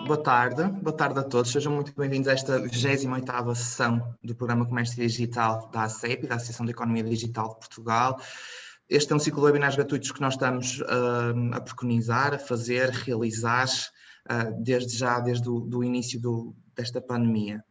Boa tarde a todos, sejam muito bem-vindos a esta 28ª sessão do Programa Comércio Digital da ACEP, da Associação de Economia Digital de Portugal. Este é um ciclo de webinars gratuitos que nós estamos a preconizar, a fazer, realizar, desde o início desta pandemia.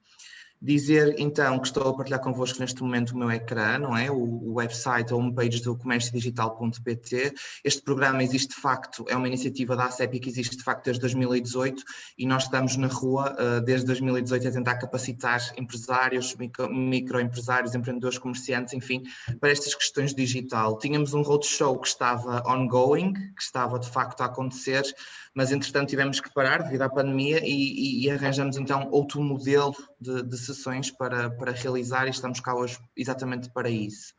Dizer então que estou a partilhar convosco neste momento o meu ecrã, não é? O website, a homepage do comérciodigital.pt. Este programa existe de facto, é uma iniciativa da ACEP que existe de facto desde 2018 e nós estamos na rua desde 2018 a tentar capacitar empresários, microempresários, empreendedores, comerciantes, enfim, para estas questões digital. Tínhamos um roadshow que estava ongoing, que estava de facto a acontecer, mas entretanto tivemos que parar devido à pandemia e arranjamos então outro modelo de sessões para realizar e estamos cá hoje exatamente para isso.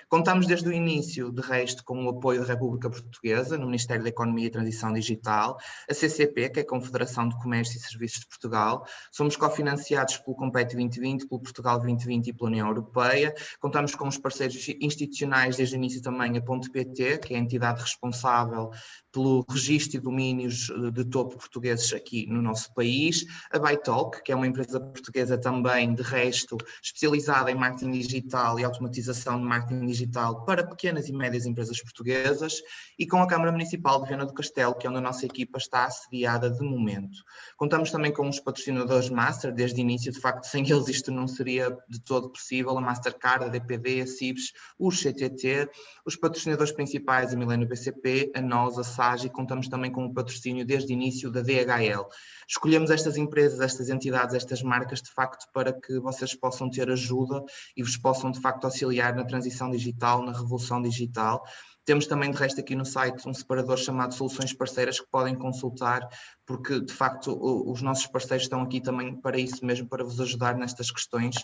Contamos desde o início, de resto, com o apoio da República Portuguesa, no Ministério da Economia e Transição Digital, a CCP, que é a Confederação de Comércio e Serviços de Portugal, somos cofinanciados pelo Compete 2020, pelo Portugal 2020 e pela União Europeia, contamos com os parceiros institucionais desde o início também a .pt, que é a entidade responsável pelo registro de domínios de topo portugueses aqui no nosso país, a Bytalk, que é uma empresa portuguesa também, de resto, especializada em marketing digital e automatização de marketing digital para pequenas e médias empresas portuguesas, e com a Câmara Municipal de Viana do Castelo, que é onde a nossa equipa está assediada de momento. Contamos também com os patrocinadores Master, desde o início, de facto, sem eles isto não seria de todo possível, a Mastercard, a DPD, a CIBS, o CTT, os patrocinadores principais, a Milênio BCP, a nós, a SAG, e contamos também com o patrocínio desde o início da DHL. Escolhemos estas empresas, estas entidades, estas marcas, de facto, para que vocês possam ter ajuda e vos possam, de facto, auxiliar na transição digital, na revolução digital. Temos também, de resto, aqui no site um separador chamado Soluções Parceiras que podem consultar, porque, de facto, os nossos parceiros estão aqui também para isso mesmo, para vos ajudar nestas questões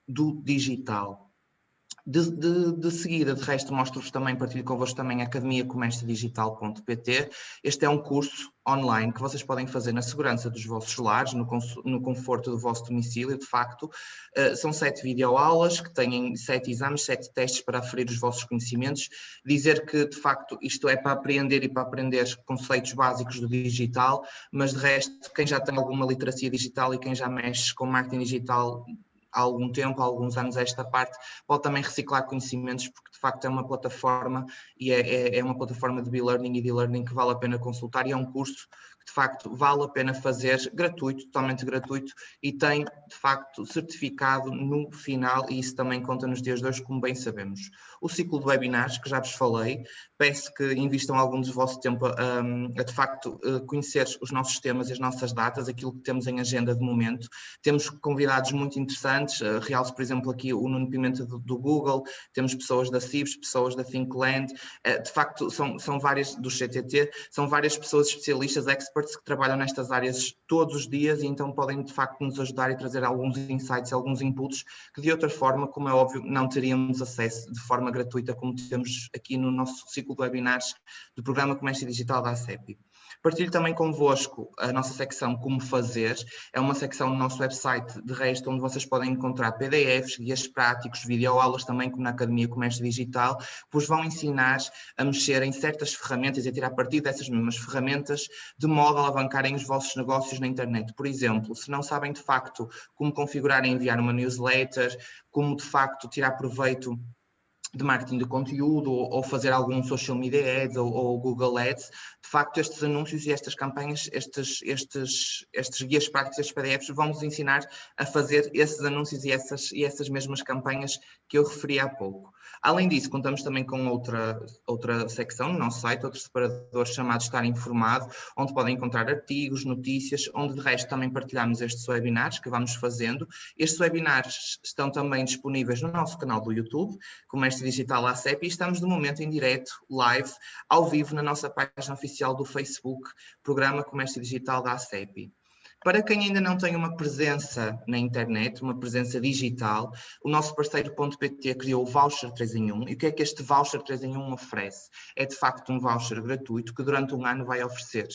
do digital. De seguida, de resto, mostro-vos também, partilho convosco também a Academia comérciodigital.pt. Este é um curso online que vocês podem fazer na segurança dos vossos lares, no conforto do vosso domicílio, de facto. São 7 videoaulas que têm 7 exames, 7 testes para aferir os vossos conhecimentos. Dizer que, de facto, isto é para apreender e para aprender conceitos básicos do digital, mas de resto, quem já tem alguma literacia digital e quem já mexe com marketing digital há algum tempo, há alguns anos a esta parte, pode também reciclar conhecimentos, porque de facto é uma plataforma e é uma plataforma de e-learning e de e-learning que vale a pena consultar e é um curso que de facto vale a pena fazer, gratuito, totalmente gratuito, e tem de facto certificado no final, e isso também conta nos dias de hoje, como bem sabemos. O ciclo de webinars, que já vos falei, peço que invistam algum do vosso tempo a de facto conhecer os nossos temas e as nossas datas, aquilo que temos em agenda de momento. Temos convidados muito interessantes, realço, por exemplo, aqui o Nuno Pimenta do Google, temos pessoas da CIBS, pessoas da Thinkland, de facto são várias, do CTT, são várias pessoas especialistas, experts, que trabalham nestas áreas todos os dias e então podem de facto nos ajudar e trazer alguns insights, alguns inputs que de outra forma, como é óbvio, não teríamos acesso de forma gratuita como temos aqui no nosso ciclo de webinars do Programa Comércio Digital da ACEP. Partilho também convosco a nossa secção Como Fazer, é uma secção no nosso website, de resto, onde vocês podem encontrar PDFs, guias práticos, videoaulas também, como na Academia Comércio Digital, que vos vão ensinar a mexer em certas ferramentas e a tirar partido dessas mesmas ferramentas, de modo a alavancarem os vossos negócios na internet. Por exemplo, se não sabem de facto como configurar e enviar uma newsletter, como de facto tirar proveito de marketing de conteúdo ou fazer algum social media ads ou Google Ads, de facto estes anúncios e estas campanhas, estes guias práticos, estes PDFs vão-vos ensinar a fazer esses anúncios e essas mesmas campanhas que eu referi há pouco. Além disso, contamos também com outra secção no nosso site, outro separador chamado Estar Informado, onde podem encontrar artigos, notícias, onde de resto também partilhamos estes webinars que vamos fazendo. Estes webinars estão também disponíveis no nosso canal do YouTube, Comércio Digital ACEP, e estamos de momento em direto, live, ao vivo na nossa página oficial do Facebook, Programa Comércio Digital da ACEP. Para quem ainda não tem uma presença na internet, uma presença digital, o nosso parceiro .pt criou o Voucher 3 em 1. E o que é que este Voucher 3 em 1 oferece? É de facto um voucher gratuito que durante um ano vai oferecer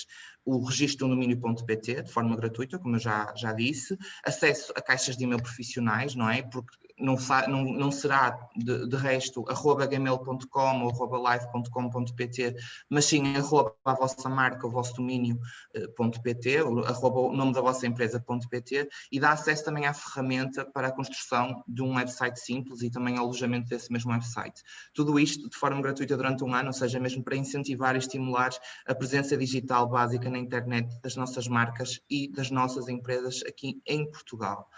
o registro do domínio.pt de forma gratuita, como eu já disse, acesso a caixas de e-mail profissionais, não é? Porque não será de resto @gmail.com ou @live.com.pt, mas sim @ a vossa marca, o vosso domínio.pt, o nome da vossa empresa.pt, e dá acesso também à ferramenta para a construção de um website simples e também ao alojamento desse mesmo website. Tudo isto de forma gratuita durante um ano, ou seja, mesmo para incentivar e estimular a presença digital básica na internet das nossas marcas e das nossas empresas aqui em Portugal.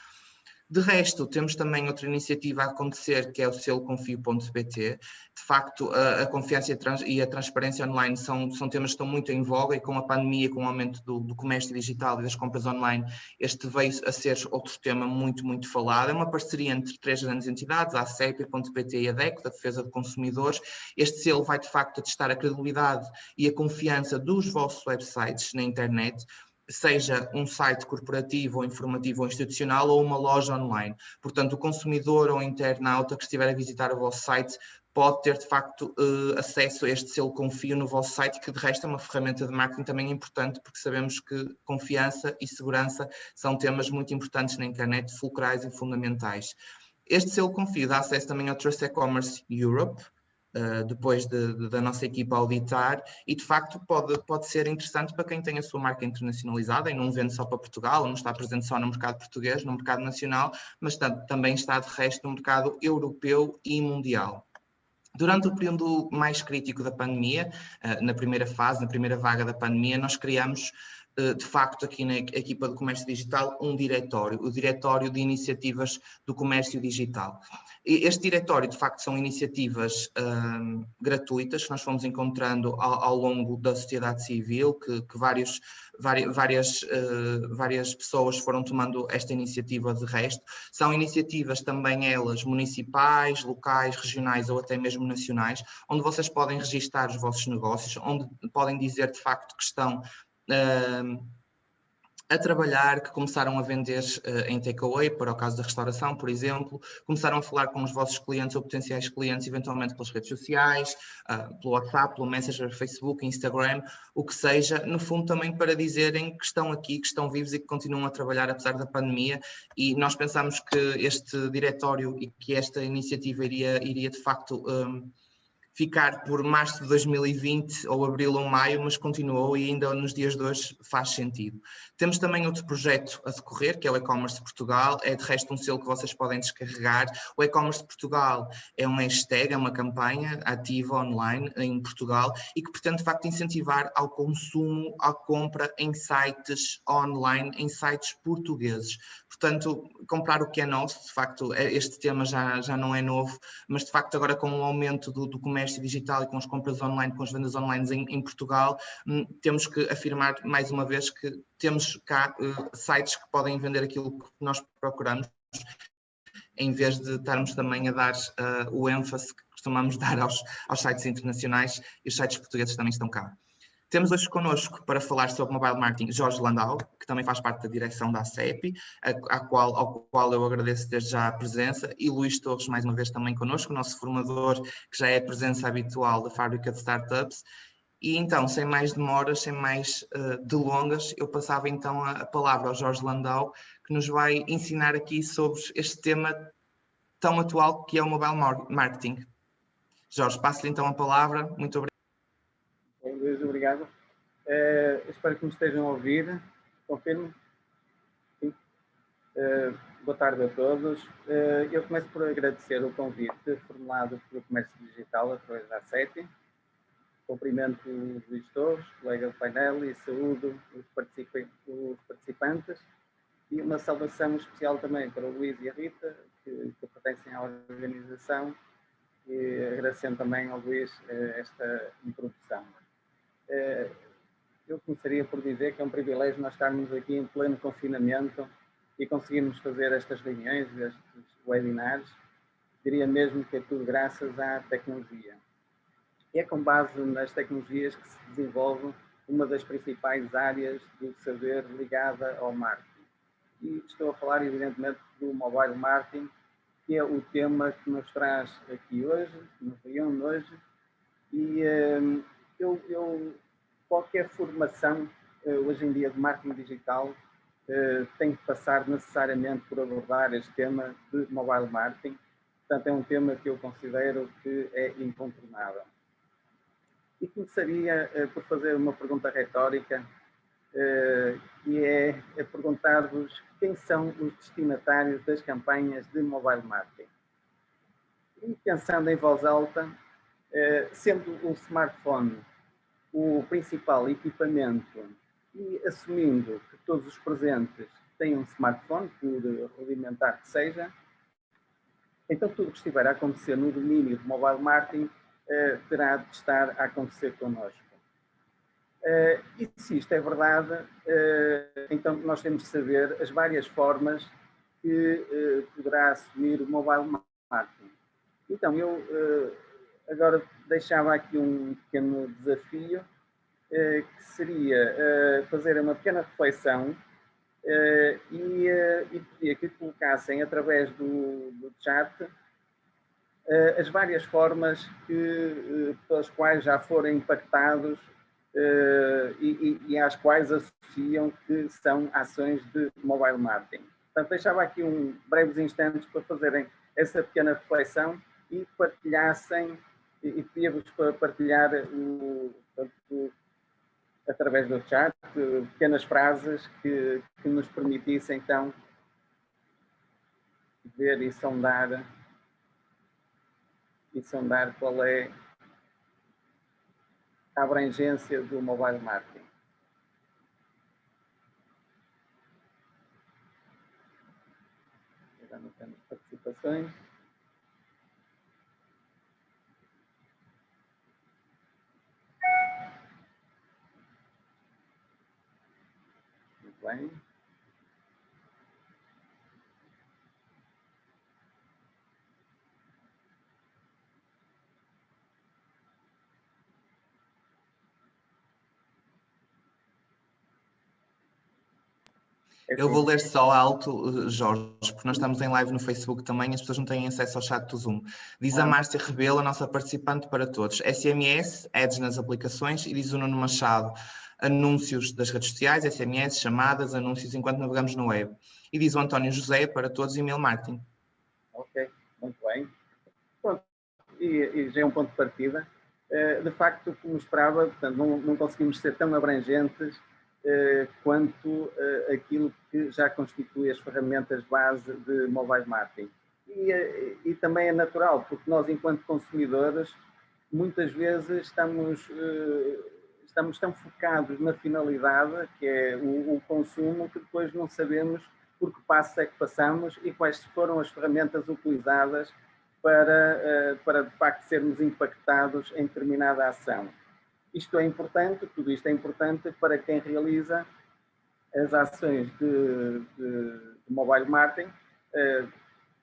De resto, temos também outra iniciativa a acontecer, que é o selo confio.pt. De facto, a confiança e a transparência online são temas que estão muito em voga, e com a pandemia, com o aumento do comércio digital e das compras online, este veio a ser outro tema muito, muito falado. É uma parceria entre 3 grandes entidades, a ACEP.pt e a DECO, da Defesa de Consumidores. Este selo vai, de facto, atestar a credibilidade e a confiança dos vossos websites na internet, seja um site corporativo ou informativo ou institucional ou uma loja online. Portanto, o consumidor ou internauta que estiver a visitar o vosso site pode ter, de facto, acesso a este selo Confio no vosso site, que de resto é uma ferramenta de marketing também importante, porque sabemos que confiança e segurança são temas muito importantes na internet, fulcrais e fundamentais. Este selo Confio dá acesso também ao Trust E-Commerce Europe, depois da nossa equipa auditar, e de facto pode ser interessante para quem tem a sua marca internacionalizada e não vende só para Portugal, não está presente só no mercado português, no mercado nacional, mas também está de resto no mercado europeu e mundial. Durante o período mais crítico da pandemia, na primeira fase, na primeira vaga da pandemia, nós criamos de facto aqui na equipa do Comércio Digital um diretório, o Diretório de Iniciativas do Comércio Digital. Este diretório, de facto, são iniciativas gratuitas que nós fomos encontrando ao longo da sociedade civil, que várias pessoas foram tomando esta iniciativa de resto. São iniciativas também elas municipais, locais, regionais ou até mesmo nacionais, onde vocês podem registar os vossos negócios, onde podem dizer de facto que estão a trabalhar, que começaram a vender em takeaway, para o caso da restauração, por exemplo, começaram a falar com os vossos clientes ou potenciais clientes, eventualmente pelas redes sociais, pelo WhatsApp, pelo Messenger, Facebook, Instagram, o que seja, no fundo também para dizerem que estão aqui, que estão vivos e que continuam a trabalhar apesar da pandemia, e nós pensamos que este diretório e que esta iniciativa iria de facto ficar por março de 2020 ou abril ou maio, mas continuou e ainda nos dias de hoje faz sentido. Temos também outro projeto a decorrer, que é o E-Commerce Portugal, é de resto um selo que vocês podem descarregar. O E-Commerce Portugal é um hashtag, é uma campanha ativa online em Portugal e que pretende de facto incentivar ao consumo, à compra em sites online, em sites portugueses. Portanto, comprar o que é nosso, de facto, este tema já não é novo, mas de facto agora com o aumento do comércio digital e com as compras online, com as vendas online em Portugal, temos que afirmar mais uma vez que temos cá sites que podem vender aquilo que nós procuramos, em vez de estarmos também a dar o ênfase que costumamos dar aos sites internacionais, e os sites portugueses também estão cá. Temos hoje connosco para falar sobre mobile marketing Jorge Landau, que também faz parte da direção da ACEP, ao qual eu agradeço desde já a presença, e Luís Torres, mais uma vez, também connosco, o nosso formador, que já é a presença habitual da Fábrica de Startups. E então, sem mais demoras, sem mais delongas, eu passava então a palavra ao Jorge Landau, que nos vai ensinar aqui sobre este tema tão atual que é o mobile marketing. Jorge, passo-lhe então a palavra. Muito obrigado. Luís, obrigado. Espero que me estejam a ouvir. Confirmo? Sim. Boa tarde a todos. Eu começo por agradecer o convite formulado pelo Comércio Digital através da ACEP. Cumprimento o Luís Torres, colega do painel, e saúdo os participantes. E uma saudação especial também para o Luís e a Rita, que pertencem à organização, e agradecendo também ao Luís esta introdução. Eu começaria por dizer que é um privilégio nós estarmos aqui em pleno confinamento e conseguirmos fazer estas reuniões, estes webinars. Diria mesmo que é tudo graças à tecnologia. E é com base nas tecnologias que se desenvolve uma das principais áreas do saber ligada ao marketing. E estou a falar, evidentemente, do mobile marketing, que é o tema que nos traz aqui hoje, que nos reúne hoje. E qualquer formação hoje em dia de marketing digital tem que passar necessariamente por abordar este tema de mobile marketing. Portanto, é um tema que eu considero que é incontornável. E começaria por fazer uma pergunta retórica, que é perguntar-vos quem são os destinatários das campanhas de mobile marketing. E pensando em voz alta, sendo o smartphone o principal equipamento e assumindo que todos os presentes têm um smartphone, por rudimentar que seja, então tudo que estiver a acontecer no domínio de mobile marketing terá de estar a acontecer connosco. E se isto é verdade, então nós temos de saber as várias formas que poderá assumir o mobile marketing. Então, eu agora deixava aqui um pequeno desafio, que seria fazer uma pequena reflexão e pedia que colocassem através do chat as várias formas pelas quais já foram impactados e às quais associam que são ações de mobile marketing. Portanto, deixava aqui breves instantes para fazerem essa pequena reflexão e partilhassem, e pedia-vos para partilhar através do chat pequenas frases que nos permitissem então ver e sondar qual é a abrangência do mobile marketing. Já não temos participações. Muito bem. Eu vou ler só alto, Jorge, porque nós estamos em live no Facebook também e as pessoas não têm acesso ao chat do Zoom. Diz a Márcia Rebelo, a nossa participante para todos. SMS, ads nas aplicações, e diz o Nuno Machado, anúncios das redes sociais, SMS, chamadas, anúncios enquanto navegamos no web. E diz o António José, para todos, e-mail marketing. Ok, muito bem. Pronto, e já é um ponto de partida. De facto, como esperava, portanto, não conseguimos ser tão abrangentes quanto aquilo que já constitui as ferramentas base de mobile marketing. E também é natural, porque nós, enquanto consumidores, muitas vezes estamos tão focados na finalidade, que é o consumo, que depois não sabemos por que passos é que passamos e quais foram as ferramentas utilizadas para de facto sermos impactados em determinada ação. Isto é importante, tudo isto é importante para quem realiza as ações de mobile marketing.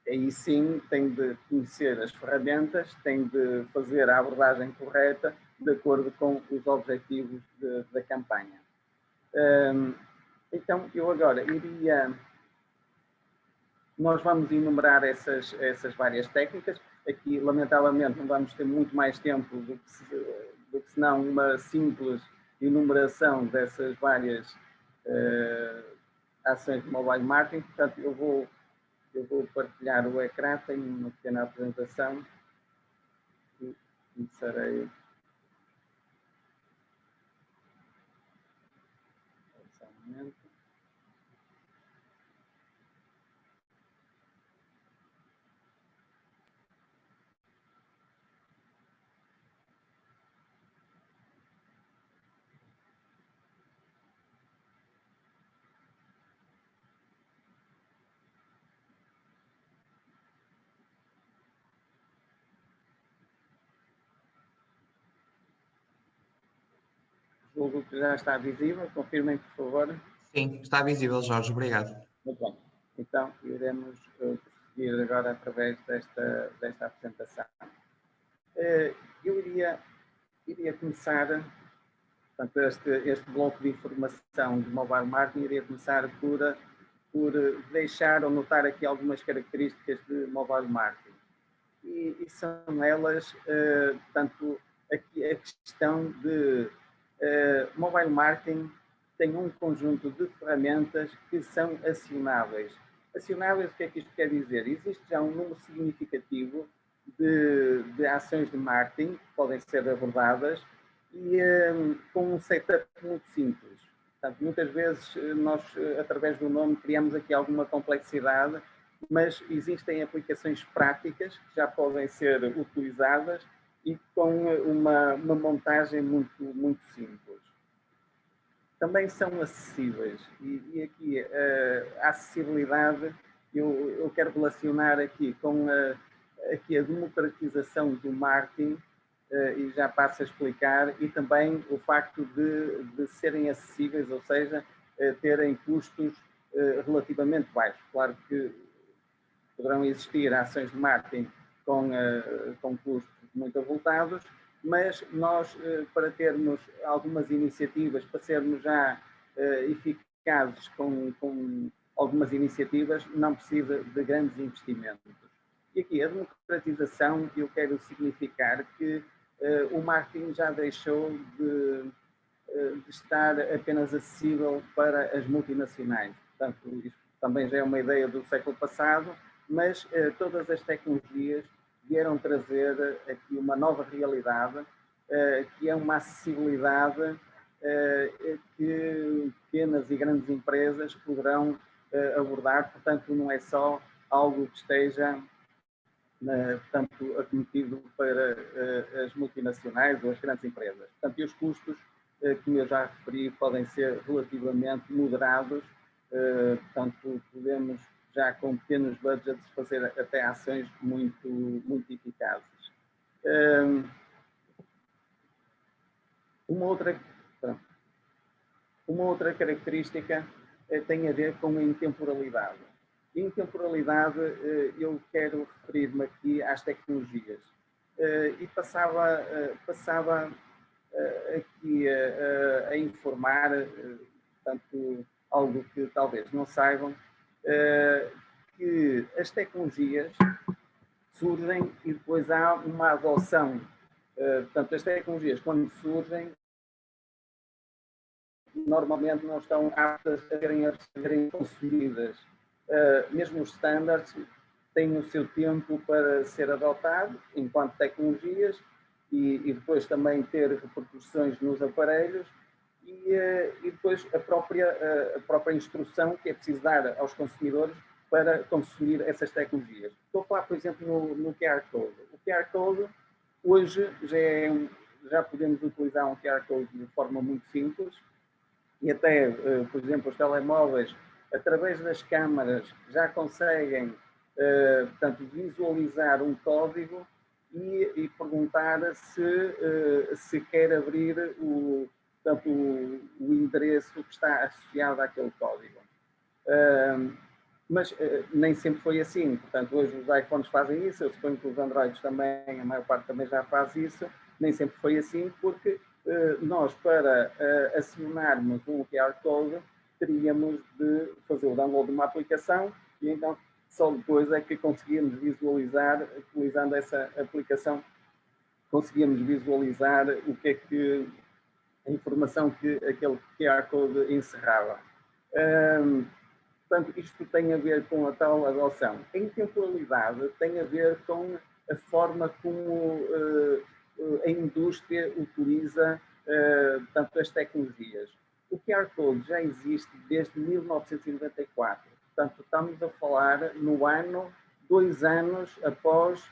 Aí sim tem de conhecer as ferramentas, tem de fazer a abordagem correta de acordo com os objetivos da campanha. Então, eu agora nós vamos enumerar essas várias técnicas. Aqui, lamentavelmente, não vamos ter muito mais tempo do que senão uma simples enumeração dessas várias ações de mobile marketing. Portanto, eu vou partilhar o ecrã, tenho uma pequena apresentação e começarei. Só um momento. Julgo que já está visível, confirmem, por favor. Sim, está visível, Jorge, obrigado. Muito bem. Então, iremos prosseguir agora através desta apresentação. Eu iria começar, portanto, este bloco de informação de mobile marketing, iria começar por deixar ou notar aqui algumas características de mobile marketing. E são elas, portanto, aqui a questão de mobile marketing tem um conjunto de ferramentas que são acionáveis. Acionáveis, o que é que isto quer dizer? Existe já um número significativo de ações de marketing que podem ser abordadas e com um setup muito simples. Portanto, muitas vezes nós, através do nome, criamos aqui alguma complexidade, mas existem aplicações práticas que já podem ser utilizadas e com uma montagem muito simples. Também são acessíveis e aqui a acessibilidade eu quero relacionar aqui com aqui a democratização do marketing e já passo a explicar, e também o facto de serem acessíveis, ou seja, terem custos relativamente baixos. Claro que poderão existir ações de marketing com custos muito avultados, mas nós, para termos algumas iniciativas, para sermos já eficazes com algumas iniciativas, não precisa de grandes investimentos. E aqui, a democratização, eu quero significar que o marketing já deixou de estar apenas acessível para as multinacionais. Portanto, isto também já é uma ideia do século passado, mas todas as tecnologias vieram trazer aqui uma nova realidade, que é uma acessibilidade que pequenas e grandes empresas poderão abordar. Portanto, não é só algo que esteja portanto, acometido para as multinacionais ou as grandes empresas. Portanto, e os custos, como eu já referi, podem ser relativamente moderados. Portanto, podemos já com pequenos budgets fazer até ações muito eficazes. Uma outra característica tem a ver com a intemporalidade. Intemporalidade, eu quero referir-me aqui às tecnologias. E passava aqui a informar, portanto, algo que talvez não saibam, que as tecnologias surgem e depois há uma adoção. Portanto, as tecnologias, quando surgem, normalmente não estão aptas a serem consumidas. Mesmo os standards têm o seu tempo para ser adotado enquanto tecnologias e depois também ter repercussões nos aparelhos e depois a própria instrução que é preciso dar aos consumidores para consumir essas tecnologias. Estou a falar, por exemplo, no QR Code. O QR Code, hoje, já podemos utilizar um QR Code de forma muito simples e até, por exemplo, os telemóveis, através das câmaras, já conseguem, portanto, visualizar um código e perguntar se quer abrir portanto, o endereço que está associado àquele código. Mas nem sempre foi assim. Portanto, hoje os iPhones fazem isso, eu suponho que os Androids também, a maior parte também já faz isso. Nem sempre foi assim, porque nós, para acionarmos um QR Code, teríamos de fazer o download de uma aplicação e então só depois é que conseguíamos visualizar, utilizando essa aplicação, conseguíamos visualizar o que é que a informação que aquele QR Code encerrava. Portanto, isto tem a ver com a tal adoção. A intemporalidade tem a ver com a forma como a indústria utiliza portanto, as tecnologias. O QR Code já existe desde 1994. Portanto, estamos a falar no ano, 2 anos após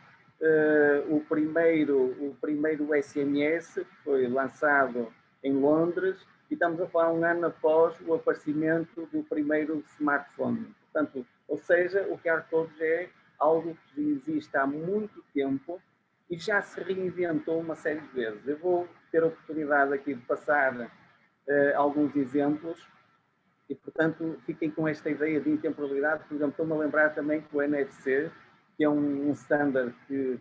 o primeiro SMS, que foi lançado em Londres, e estamos a falar 1 ano após o aparecimento do primeiro smartphone. Portanto, ou seja, o QR Code já é algo que existe há muito tempo e já se reinventou uma série de vezes. Eu vou ter a oportunidade aqui de passar alguns exemplos e, portanto, fiquem com esta ideia de intemporalidade. Por exemplo, estou-me a lembrar também que o NFC, que é um standard que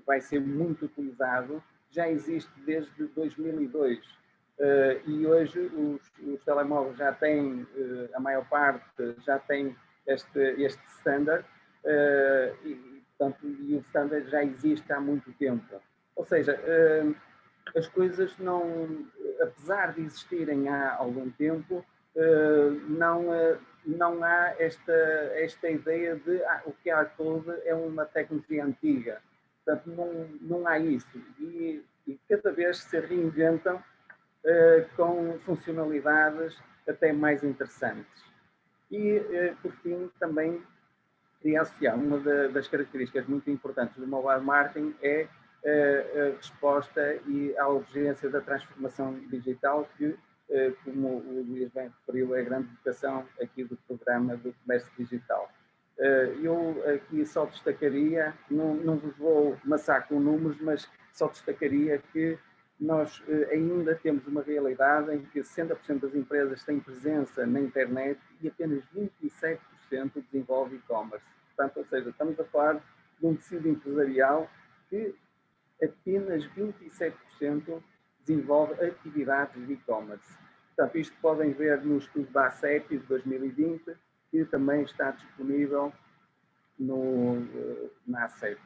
vai ser muito utilizado, já existe desde 2002. E hoje os telemóveis já têm, a maior parte, já tem este standard e, portanto, o standard já existe há muito tempo. Ou seja, as coisas não, apesar de existirem há algum tempo, não há esta ideia de o QR Code é uma tecnologia antiga. Portanto, não há isso. E cada vez se reinventam com funcionalidades até mais interessantes. E, por fim, também queria associar uma das características muito importantes do mobile marketing é a resposta e a urgência da transformação digital que, como o Luís bem referiu, é a grande vocação aqui do programa do comércio digital. Eu aqui só destacaria, não vos vou maçar com números, mas só destacaria que nós ainda temos uma realidade em que 60% das empresas têm presença na internet e apenas 27% desenvolve e-commerce. Portanto, ou seja, estamos a falar de um tecido empresarial que apenas 27% desenvolve atividades de e-commerce. Portanto, isto podem ver no estudo da ACEP de 2020, que também está disponível na ACEP.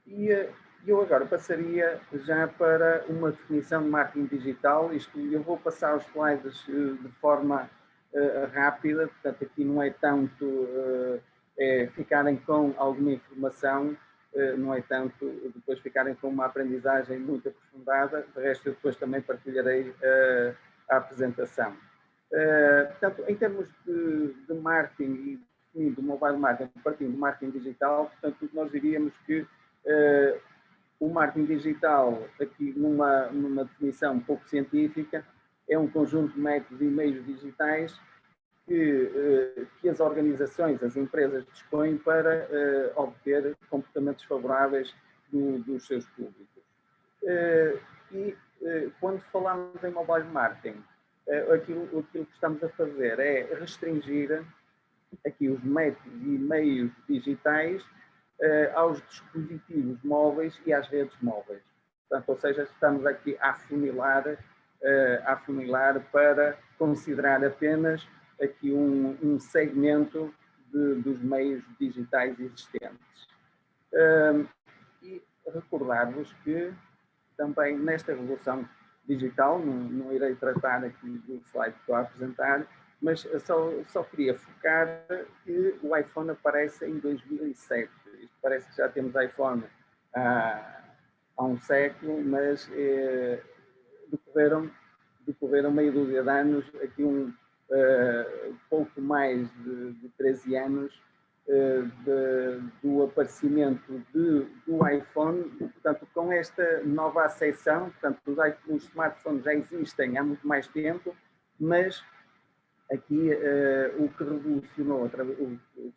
E eu agora passaria já para uma definição de marketing digital. Isto, eu vou passar os slides de forma rápida, portanto aqui não é tanto ficarem com alguma informação, não é tanto depois ficarem com uma aprendizagem muito aprofundada, de resto eu depois também partilharei a apresentação. Portanto, em termos de marketing e definindo o mobile marketing, partindo do marketing digital, portanto nós diríamos que o marketing digital, aqui numa definição um pouco científica, é um conjunto de métodos e meios digitais que as organizações, as empresas dispõem para obter comportamentos favoráveis dos seus públicos. Quando falamos em mobile marketing, aquilo que estamos a fazer é restringir aqui os métodos e meios digitais aos dispositivos móveis e às redes móveis. Portanto, ou seja, estamos aqui a afunilar para considerar apenas aqui um segmento dos meios digitais existentes. E recordar-vos que também nesta revolução digital, não irei tratar aqui do slide que estou a apresentar, mas só queria focar que o iPhone aparece em 2007. Isto parece que já temos iPhone há um século, mas decorreram meia dúzia de anos, aqui pouco mais de 13 anos do aparecimento do iPhone. Portanto, com esta nova acessão, portanto, os smartphones já existem há muito mais tempo, mas aqui o que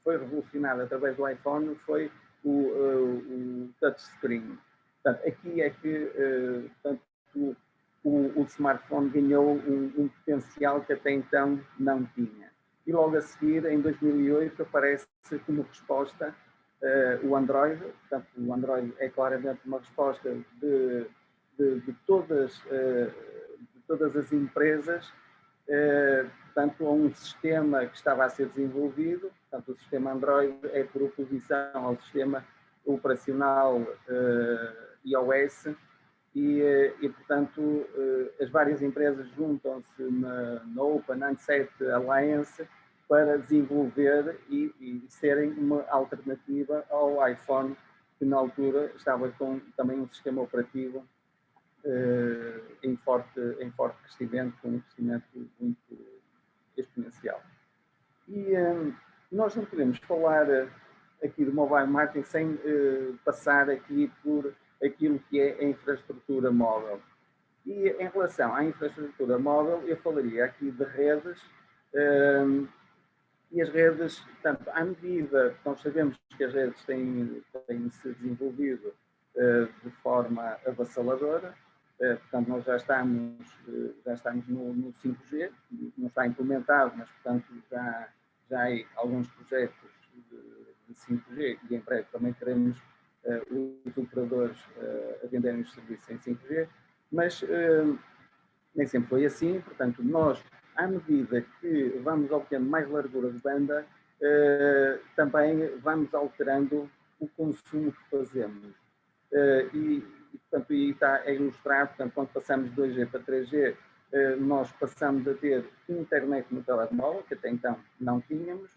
foi revolucionado através do iPhone foi o touchscreen. Portanto, aqui é que o smartphone ganhou um potencial que até então não tinha. E logo a seguir, em 2008, aparece como resposta o Android. Portanto, o Android é claramente uma resposta de todas as empresas, portanto, a um sistema que estava a ser desenvolvido. Portanto, o sistema Android é por oposição ao sistema operacional iOS e portanto, as várias empresas juntam-se na Open Handset Alliance para desenvolver e serem uma alternativa ao iPhone, que na altura estava com também um sistema operativo em forte crescimento, com um crescimento muito exponencial. E nós não podemos falar aqui do mobile marketing sem passar aqui por aquilo que é a infraestrutura móvel. E em relação à infraestrutura móvel, eu falaria aqui de redes, e as redes, portanto, à medida que nós sabemos que as redes têm se desenvolvido de forma avassaladora, portanto, nós já estamos no 5G, não está implementado, mas, portanto, já há alguns projetos de 5G e em breve também teremos os operadores a venderem os serviços em 5G, mas nem sempre foi assim. Portanto, nós, à medida que vamos obtendo mais largura de banda, também vamos alterando o consumo que fazemos. E portanto, aí está a ilustrar, portanto, quando passamos de 2G para 3G, nós passamos a ter internet no telemóvel, que até então não tínhamos.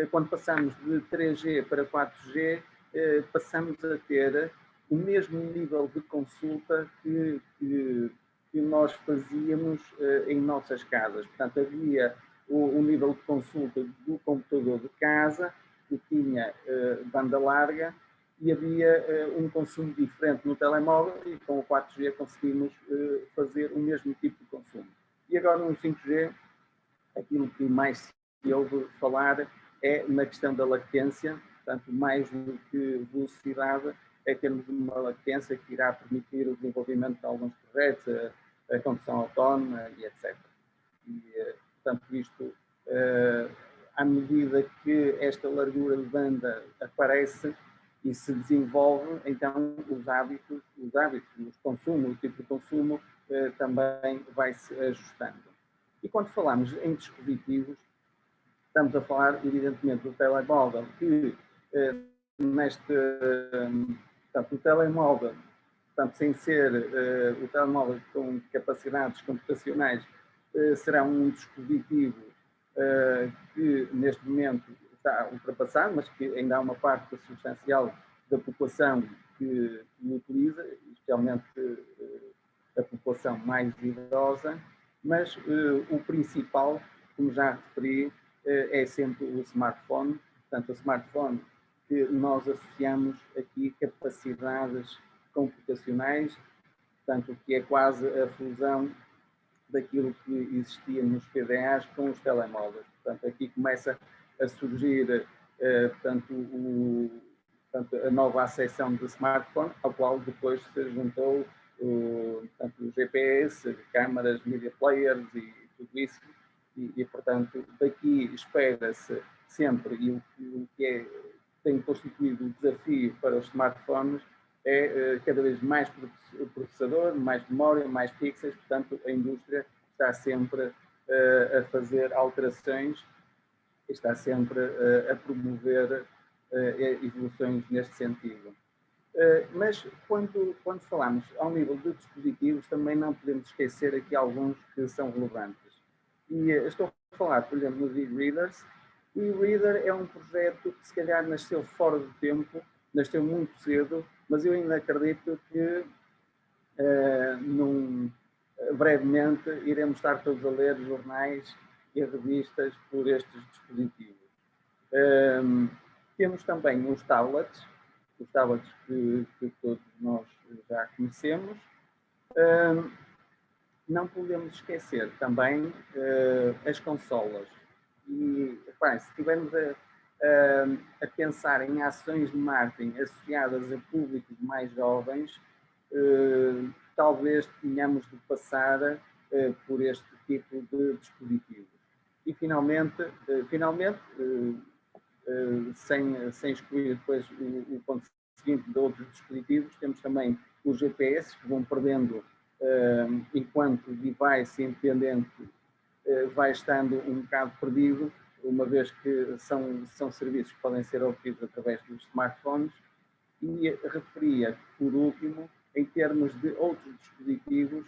Quando passamos de 3G para 4G, passamos a ter o mesmo nível de consulta que nós fazíamos em nossas casas. Portanto, havia o nível de consulta do computador de casa, que tinha banda larga, e havia um consumo diferente no telemóvel, e com o 4G conseguimos fazer o mesmo tipo de consumo. E agora no 5G, aquilo que mais se ouve falar é na questão da latência, portanto, mais do que velocidade, é termos uma latência que irá permitir o desenvolvimento de alguns projetos, a condução autónoma e etc. E, portanto, isto, à medida que esta largura de banda aparece e se desenvolve, então os hábitos, os consumos, o tipo de consumo também vai se ajustando. E quando falamos em dispositivos, estamos a falar, evidentemente, do telemóvel, que portanto, o telemóvel, portanto, sem ser o telemóvel com capacidades computacionais, será um dispositivo que neste momento está ultrapassado, mas que ainda há uma parte substancial da população que o utiliza, especialmente a população mais idosa, mas o principal, como já referi, é sempre o smartphone. Portanto, o smartphone que nós associamos aqui capacidades computacionais, portanto, que é quase a fusão daquilo que existia nos PDAs com os telemóveis. Portanto, aqui começa a surgir portanto, a nova acessão de smartphone, ao qual depois se juntou portanto, o GPS, câmaras, media players e tudo isso. E portanto, daqui espera-se sempre, e o que tem constituído o desafio para os smartphones é cada vez mais processador, mais memória, mais pixels, portanto a indústria está sempre a fazer alterações, está sempre a promover evoluções neste sentido. Mas quando falamos ao nível de dispositivos, também não podemos esquecer aqui alguns que são relevantes. E estou a falar, por exemplo, nos e-readers. O e-reader é um projeto que se calhar nasceu fora do tempo, nasceu muito cedo, mas eu ainda acredito que brevemente iremos estar todos a ler jornais e revistas por estes dispositivos. Temos também os tablets que todos nós já conhecemos. Não podemos esquecer também as consolas. E, reparem, se estivermos a pensar em ações de marketing associadas a públicos mais jovens, talvez tenhamos de passar por este tipo de dispositivos. E, finalmente sem excluir depois o ponto seguinte de outros dispositivos, temos também os GPS, que vão perdendo, enquanto device independente vai estando um bocado perdido, uma vez que são serviços que podem ser obtidos através dos smartphones. E referia, por último, em termos de outros dispositivos,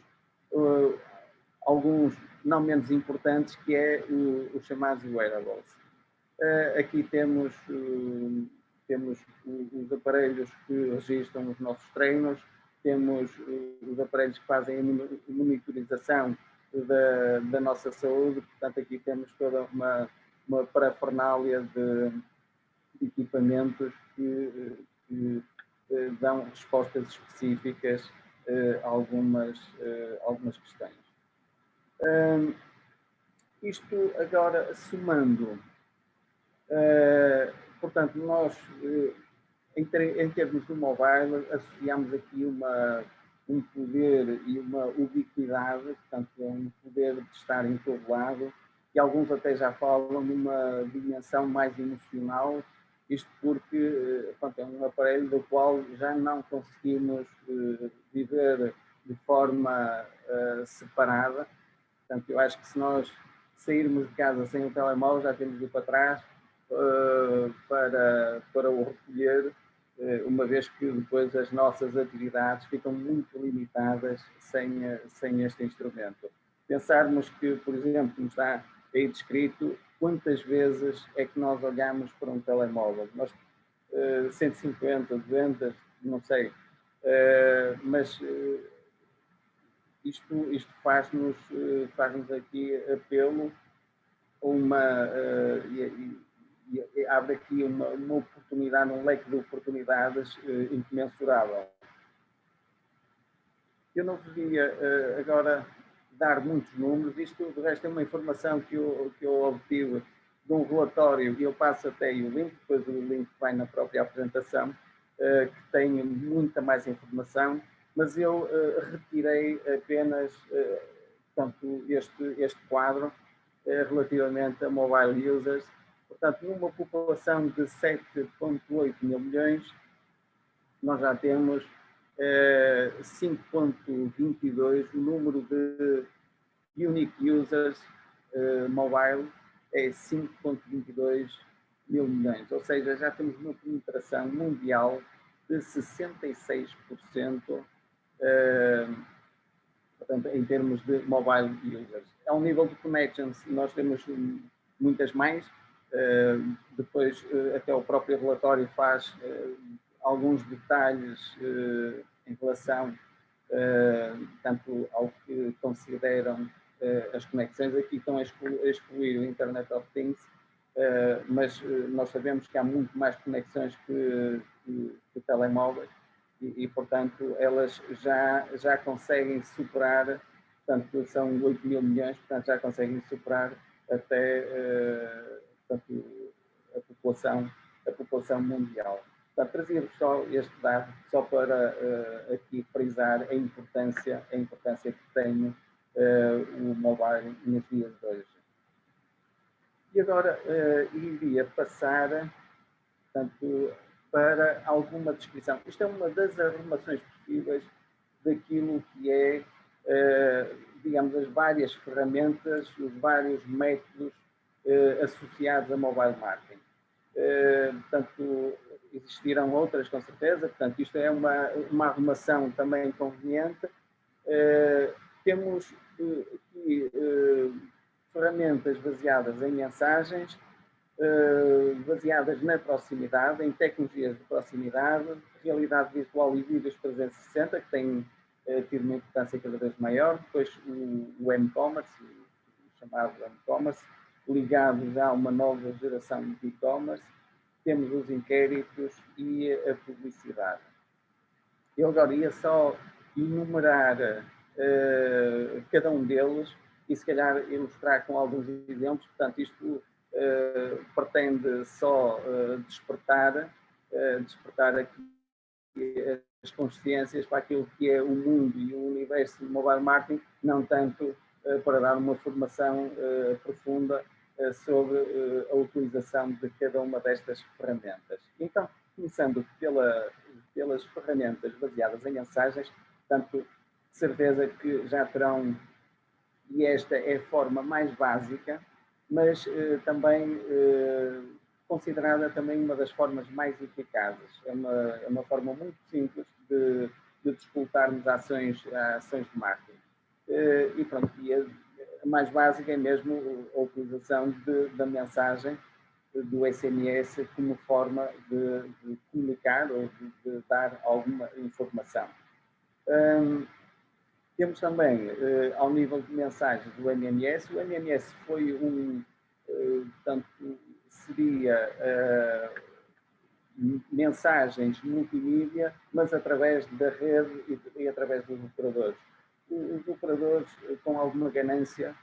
alguns não menos importantes, que é os chamados wearables. Aqui temos os aparelhos que registram os nossos treinos, temos os aparelhos que fazem a monitorização da nossa saúde, portanto aqui temos toda uma parafernália de equipamentos que dão respostas específicas a algumas questões. Isto agora somando, portanto, nós em termos do mobile associamos aqui um poder e uma ubiquidade, portanto um poder de estar em todo lado, e alguns até já falam numa dimensão mais emocional, isto porque portanto, é um aparelho do qual já não conseguimos viver de forma separada. Portanto, eu acho que se nós sairmos de casa sem o telemóvel, já temos de ir para trás para o recolher, uma vez que depois as nossas atividades ficam muito limitadas sem este instrumento. Pensarmos que, por exemplo, como está aí descrito, quantas vezes é que nós olhamos para um telemóvel? Nós, 150, 200, não sei, mas isto faz-nos aqui apelo a e abre aqui uma oportunidade, um leque de oportunidades incomensurável. Eu não podia agora dar muitos números, isto de resto é uma informação que eu obtive de um relatório, e eu passo até o link, depois o link vai na própria apresentação, que tem muita mais informação, mas eu retirei apenas portanto, este quadro relativamente a mobile users. Portanto, numa população de 7,8 mil milhões, nós já temos 5,22, o número de unique users mobile é 5,22 mil milhões, ou seja, já temos uma penetração mundial de 66%, portanto, em termos de mobile users. Ao nível de connections, nós temos muitas mais, depois até o próprio relatório faz alguns detalhes em relação tanto ao que consideram as conexões. Aqui estão a excluir o Internet of Things, mas nós sabemos que há muito mais conexões que telemóveis e, portanto, elas já conseguem superar, portanto, são 8 mil milhões, portanto, já conseguem superar até portanto, a população mundial. Portanto, trazia-vos só este dado, só para aqui frisar a importância que tem o mobile nos dias de hoje. E agora iria passar, portanto, para alguma descrição. Isto é uma das arrumações possíveis daquilo que é, digamos, as várias ferramentas, os vários métodos associados a mobile marketing. Portanto, existirão outras com certeza, portanto, isto é uma arrumação também conveniente. Temos aqui ferramentas baseadas em mensagens, baseadas na proximidade, em tecnologias de proximidade, realidade virtual e vídeos 360, que têm tido uma importância cada vez maior. Depois o e-commerce, o chamado e-commerce, ligado já a uma nova geração de e-commerce. Temos os inquéritos e a publicidade. Eu agora ia só enumerar cada um deles e se calhar ilustrar com alguns exemplos. Portanto, isto pretende só despertar aqui as consciências para aquilo que é o mundo e o universo do mobile marketing, não tanto para dar uma formação profunda sobre a utilização de cada uma destas ferramentas. Então, começando pelas ferramentas baseadas em mensagens, portanto, de certeza que já terão, e esta é a forma mais básica, mas também considerada também uma das formas mais eficazes. É uma forma muito simples de disputarmos ações de marketing. E pronto, a mais básica é mesmo a utilização da mensagem, do SMS, como forma de comunicar ou de dar alguma informação. Temos também, ao nível de mensagens, do MMS. O MMS foi portanto, seria mensagens multimídia, mas através da rede e através dos operadores. Os operadores, com alguma ganância,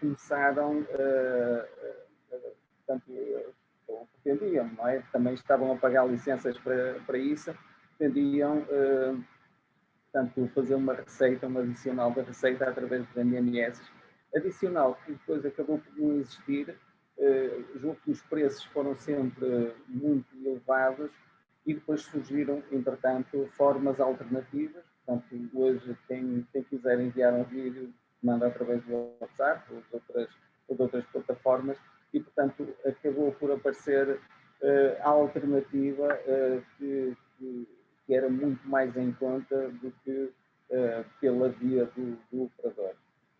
começaram, portanto, pretendiam, não é? Também estavam a pagar licenças para isso, pretendiam, portanto, fazer uma adicional da receita através dos MMS, adicional que depois acabou por não existir. Julgo que os preços foram sempre muito elevados e depois surgiram, entretanto, formas alternativas. Portanto, hoje, quem quiser enviar um vídeo, manda através do WhatsApp ou de outras plataformas e, portanto, acabou por aparecer a alternativa que era muito mais em conta do que pela via do operador.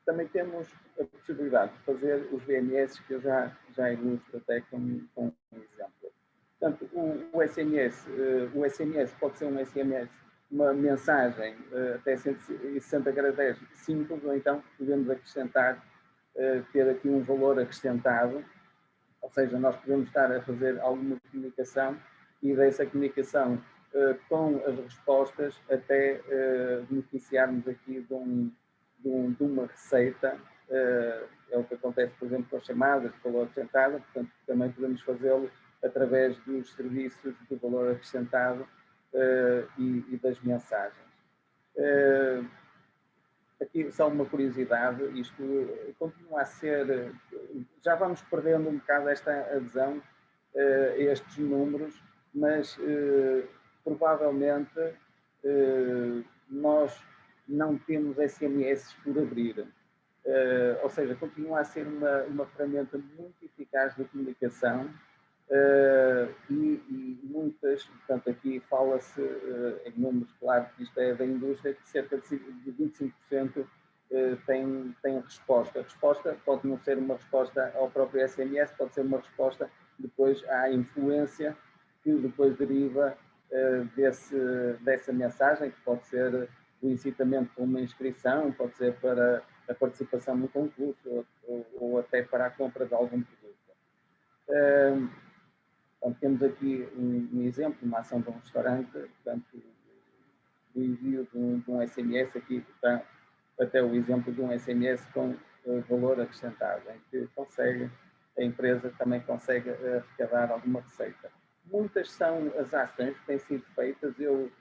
Também temos a possibilidade de fazer os VMS, que eu já ilustro até com um exemplo. Portanto, o SMS pode ser um SMS, uma mensagem até 160 caracteres simples, ou então podemos acrescentar, ter aqui um valor acrescentado, ou seja, nós podemos estar a fazer alguma comunicação e dessa comunicação com as respostas até beneficiarmos aqui de uma receita. É o que acontece, por exemplo, com as chamadas de valor acrescentado, portanto, também podemos fazê-lo através dos serviços de valor acrescentado e das mensagens. Aqui só uma curiosidade, isto continua a ser, já vamos perdendo um bocado esta adesão a estes números, mas provavelmente nós não temos SMS por abrir. Ou seja, continua a ser uma ferramenta muito eficaz de comunicação e muitas, portanto aqui fala-se em números, claro que isto é da indústria, que cerca de 25% tem resposta. A resposta pode não ser uma resposta ao próprio SMS, pode ser uma resposta depois à influência que depois deriva dessa mensagem, que pode ser o incitamento para uma inscrição, pode ser para a participação no concurso ou até para a compra de algum produto. Então, temos aqui um exemplo, uma ação de um restaurante, portanto, o envio de um SMS, aqui está até o exemplo de um SMS com valor acrescentado, em que a empresa também consegue arrecadar alguma receita. Muitas são as ações que têm sido feitas, eu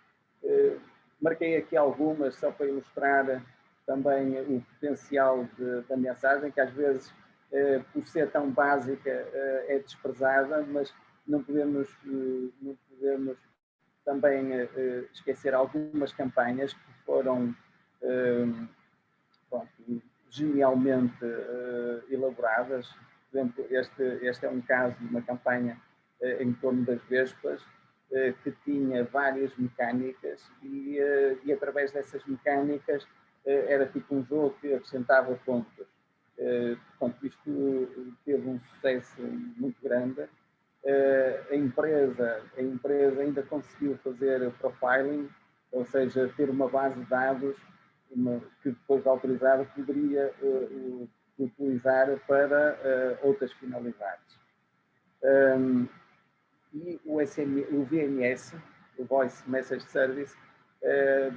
marquei aqui algumas só para ilustrar também o potencial da mensagem, que às vezes, por ser tão básica, é desprezada, mas não podemos também esquecer algumas campanhas que foram genialmente elaboradas. Por exemplo, este é um caso de uma campanha em torno das vespas, que tinha várias mecânicas e através dessas mecânicas era tipo um jogo que acrescentava pontos. Portanto, isto teve um sucesso muito grande. A empresa ainda conseguiu fazer profiling, ou seja, ter uma base de dados que depois autorizada poderia utilizar para outras finalidades. E o VMS, o Voice Message Service,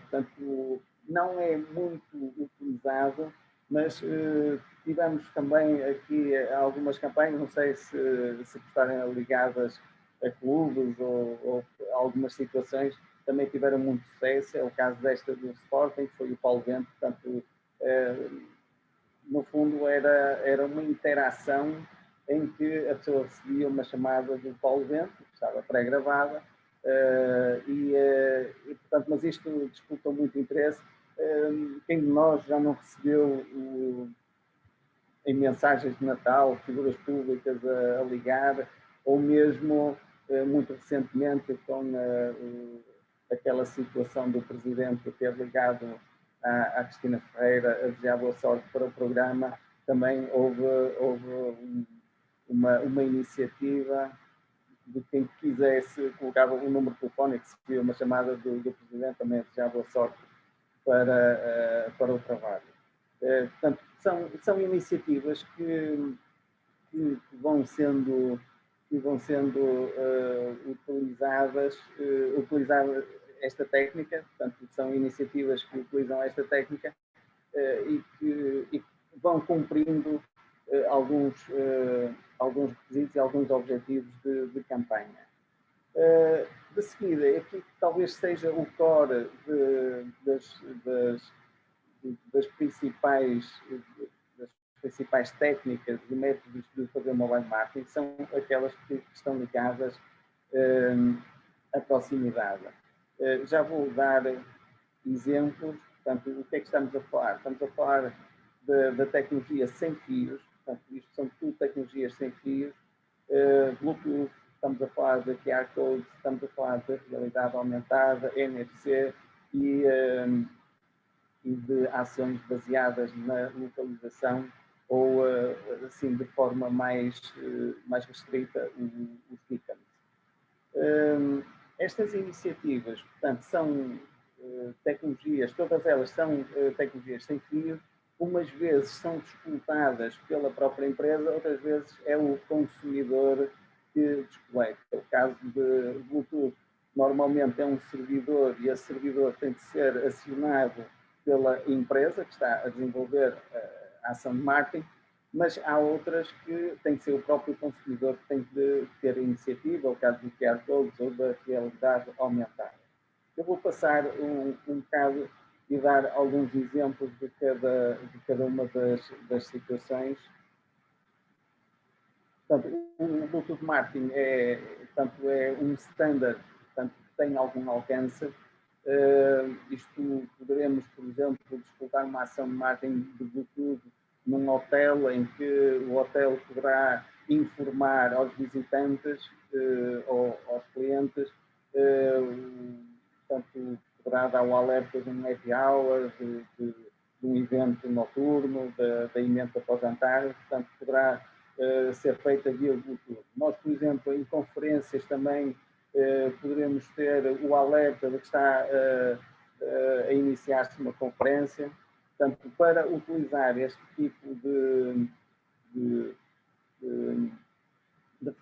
portanto, não é muito utilizado, mas tivemos também aqui algumas campanhas, não sei se estarem ligadas a clubes ou algumas situações, também tiveram muito sucesso. É o caso desta do Sporting, que foi o Paulo Bento, portanto, no fundo era uma interação em que a pessoa recebia uma chamada do Paulo Bento, que estava pré-gravada, portanto, mas isto despertou muito interesse. Quem de nós já não recebeu em mensagens de Natal figuras públicas a ligar, ou mesmo muito recentemente com aquela situação do Presidente ter ligado à Cristina Ferreira a desejar boa sorte para o programa, também houve uma iniciativa de quem quisesse, colocava um número telefónico, se recebia uma chamada do Presidente, também a desejar boa sorte para o trabalho. Portanto, são iniciativas que vão sendo utilizadas esta técnica, portanto, são iniciativas que utilizam esta técnica e que vão cumprindo alguns requisitos e alguns objetivos de campanha. De seguida, aqui talvez seja o core das principais técnicas e métodos de fazer mobile marketing, são aquelas que estão ligadas à proximidade. Já vou dar exemplos. Portanto, o que é que estamos a falar? Estamos a falar da tecnologia sem fios, portanto, isto são tudo tecnologias sem fios, Bluetooth, estamos a falar de QR Codes, estamos a falar de realidade aumentada, NFC e de ações baseadas na localização ou, assim, de forma mais restrita, os beacons. Estas iniciativas, portanto, são tecnologias, todas elas são tecnologias sem fio, umas vezes são disputadas pela própria empresa, outras vezes é o consumidor que descoleta. O caso de Bluetooth, normalmente é um servidor e esse servidor tem de ser acionado pela empresa que está a desenvolver a ação de marketing, mas há outras que tem de ser o próprio consumidor que tem de ter a iniciativa, o caso do QR Codes ou da realidade aumentada. Eu vou passar um bocado e dar alguns exemplos de cada uma das situações. Portanto, o Bluetooth Marketing é um standard, portanto, que tem algum alcance. Isto poderemos, por exemplo, disputar uma ação de marketing de Bluetooth num hotel em que o hotel poderá informar aos visitantes ou aos clientes, portanto, poderá dar o alerta de um happy hour, de um evento noturno, da emenda para o jantar, portanto, poderá ser feita via Bluetooth. Nós, por exemplo, em conferências também poderemos ter o alerta de que está a iniciar-se uma conferência. Portanto, para utilizar este tipo de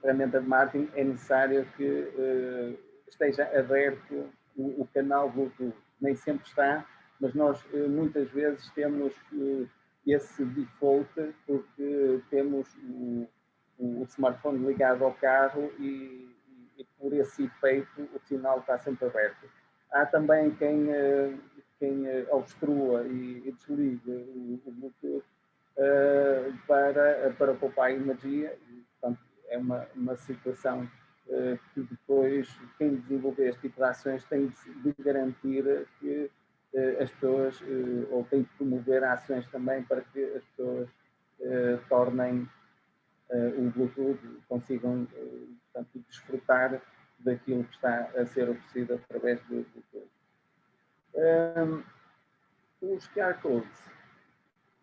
ferramenta de marketing é necessário que esteja aberto o canal Bluetooth. Nem sempre está, mas nós muitas vezes temos esse default porque temos o smartphone ligado ao carro e por esse efeito o sinal está sempre aberto. Há também quem obstrua e desliga o Bluetooth para poupar energia. E, portanto, é uma situação que depois quem desenvolver este tipo de ações tem de garantir que as pessoas, ou tem de promover ações também para que as pessoas tornem o Bluetooth, consigam portanto, desfrutar daquilo que está a ser oferecido através do Bluetooth. Os QR Codes,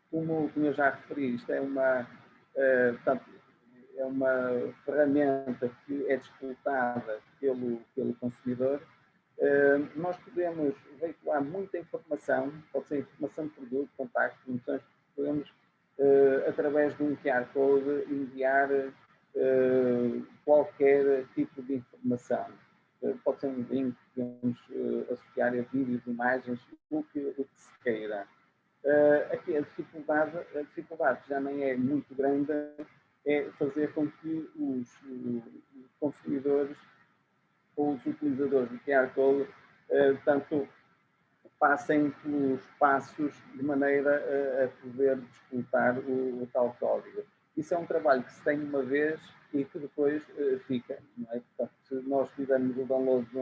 como eu já referi, isto é portanto, é uma ferramenta que é disputada pelo consumidor. Nós podemos veicular muita informação, pode ser informação de produto, contactos, promoções, podemos, através de um QR Code, enviar qualquer tipo de informação. Pode ser um link, podemos associar a vídeos, imagens, o que se queira. Aqui a dificuldade já nem é muito grande, é fazer com que os consumidores ou os utilizadores do QR Code tanto passem pelos passos de maneira a poder disputar o tal código. Isso é um trabalho que se tem uma vez e que depois fica. Não é? Portanto, se nós fizermos o download de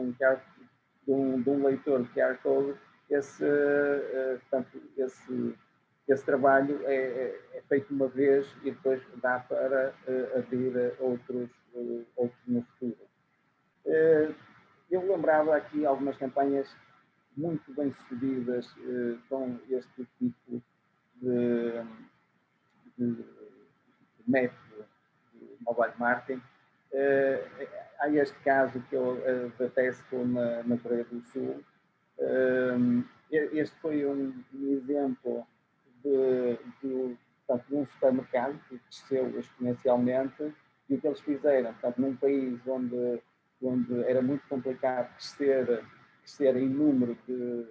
um leitor de QR Code, esse trabalho é feito uma vez e depois dá para abrir outros no futuro. Eu lembrava aqui algumas campanhas muito bem sucedidas com este tipo de método de mobile marketing. Há este caso que é da Tesco na Coreia do Sul. Este foi um exemplo de um supermercado que cresceu exponencialmente e o que eles fizeram, portanto, num país onde era muito complicado crescer em número de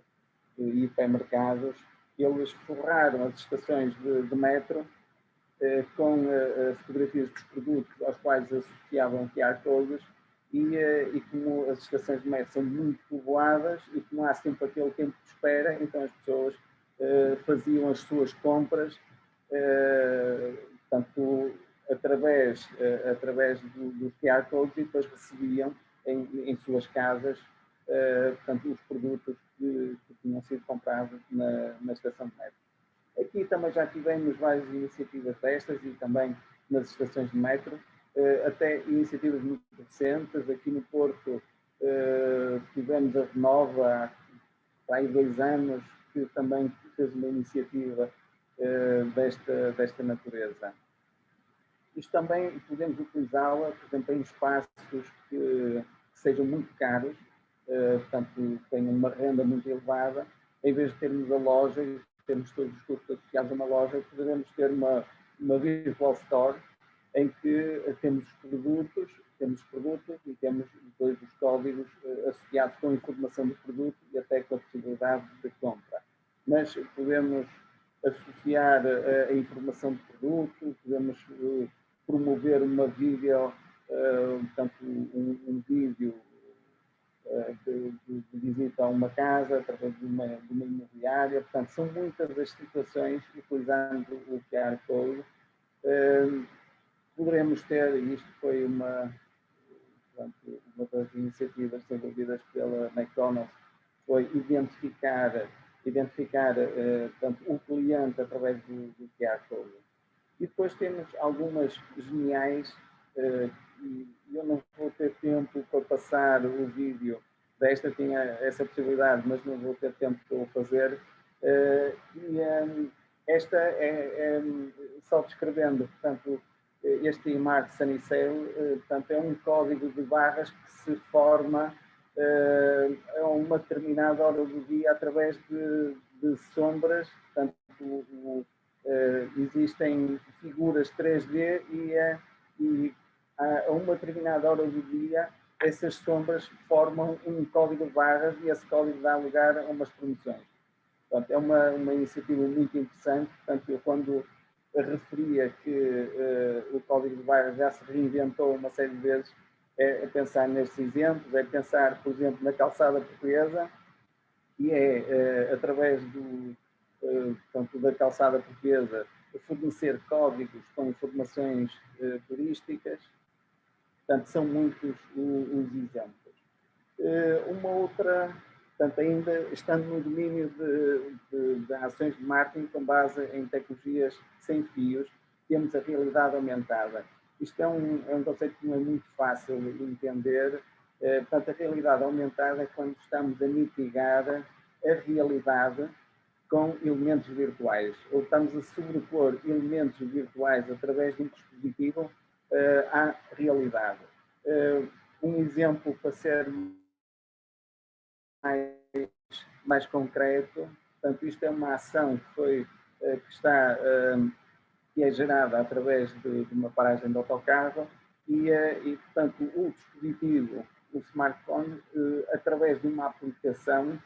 hipermercados, eles forraram as estações de metro com as fotografias dos produtos aos quais associavam QR Codes e como as estações de metro são muito povoadas e como há sempre aquele tempo de espera, então as pessoas faziam as suas compras, portanto, através dos QR Codes e depois recebiam em suas casas portanto, os produtos que tinham sido comprados na estação de metro. Aqui também já tivemos várias iniciativas destas e também nas estações de metro. até iniciativas muito recentes. Aqui no Porto tivemos a Renova há aí 2 anos, que também fez uma iniciativa desta natureza. Isto também podemos utilizá-la, por exemplo, em espaços que sejam muito caros, portanto, tenham uma renda muito elevada. Em vez de termos a loja e termos todos os custos associados a uma loja, poderemos ter uma virtual store em que temos os produtos e temos depois os códigos associados com a informação do produto e até com a possibilidade de compra. Mas podemos associar a informação do produto, podemos promover uma vídeo, portanto, um vídeo de visita a uma casa através de uma imobiliária. Portanto, são muitas as situações, utilizando o QR Code, poderemos ter, e isto foi uma das iniciativas desenvolvidas pela McDonald's, foi identificar portanto, o cliente através do QR Code. E depois temos algumas geniais, e eu não vou ter tempo para passar o vídeo desta, tinha essa possibilidade, mas não vou ter tempo para o fazer. Esta é só descrevendo, portanto, este IMARC Sunny Sale, portanto, é um código de barras que se forma a uma determinada hora do dia através de sombras. Portanto, existem figuras 3D e a uma determinada hora do dia essas sombras formam um código de barras e esse código dá lugar a umas promoções. Portanto, é uma iniciativa muito interessante. Portanto, eu quando referia que o código de barras já se reinventou uma série de vezes, é pensar nestes exemplos, é pensar, por exemplo, na calçada portuguesa, e através portanto, da calçada portuguesa, fornecer códigos com informações turísticas. Portanto, são muitos os exemplos. Uma outra, portanto, ainda estando no domínio de ações de marketing com base em tecnologias sem fios, temos a realidade aumentada. Isto é um conceito que não é muito fácil de entender. Portanto, a realidade aumentada é quando estamos a mitigar a realidade com elementos virtuais, ou estamos a sobrepor elementos virtuais através de um dispositivo à realidade. Um exemplo para ser mais concreto, portanto, isto é uma ação que é gerada através de uma paragem de autocarro e portanto, o dispositivo, o smartphone, através de uma aplicação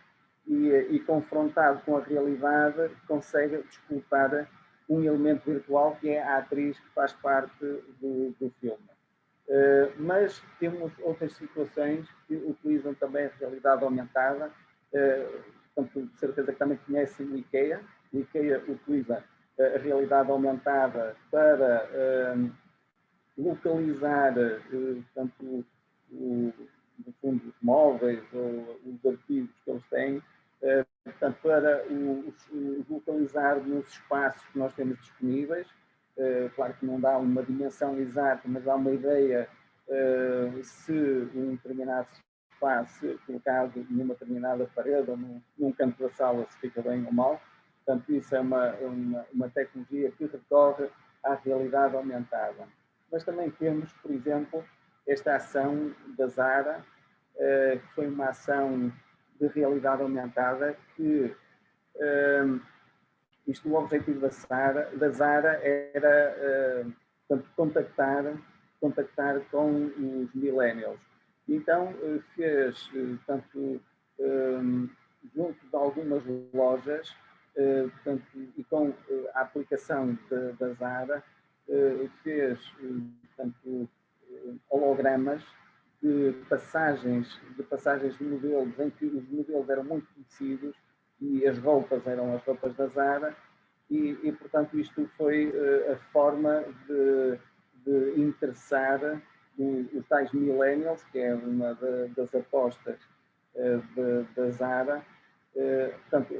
e confrontado com a realidade, consegue disputar um elemento virtual que é a atriz que faz parte do filme. Mas temos outras situações que utilizam também a realidade aumentada. Portanto, de certeza que também conhecem o IKEA. O IKEA utiliza a realidade aumentada para localizar, portanto, no fundo, os móveis ou os artigos que eles têm, portanto, para os localizar nos espaços que nós temos disponíveis. Claro que não dá uma dimensão exata, mas dá uma ideia se um determinado espaço colocado numa determinada parede ou num canto da sala se fica bem ou mal. Portanto, isso é uma tecnologia que recorre à realidade aumentada. Mas também temos, por exemplo, esta ação da Zara, que foi uma ação de realidade aumentada que o objetivo da Zara era contactar com os millennials. Então, fez, portanto, junto de algumas lojas, portanto, e com a aplicação da Zara, fez, portanto, hologramas de passagens de modelos em que os modelos eram muito conhecidos e as roupas eram as roupas da Zara e portanto, isto foi a forma de interessar os tais millennials, que é uma das apostas da Zara, portanto,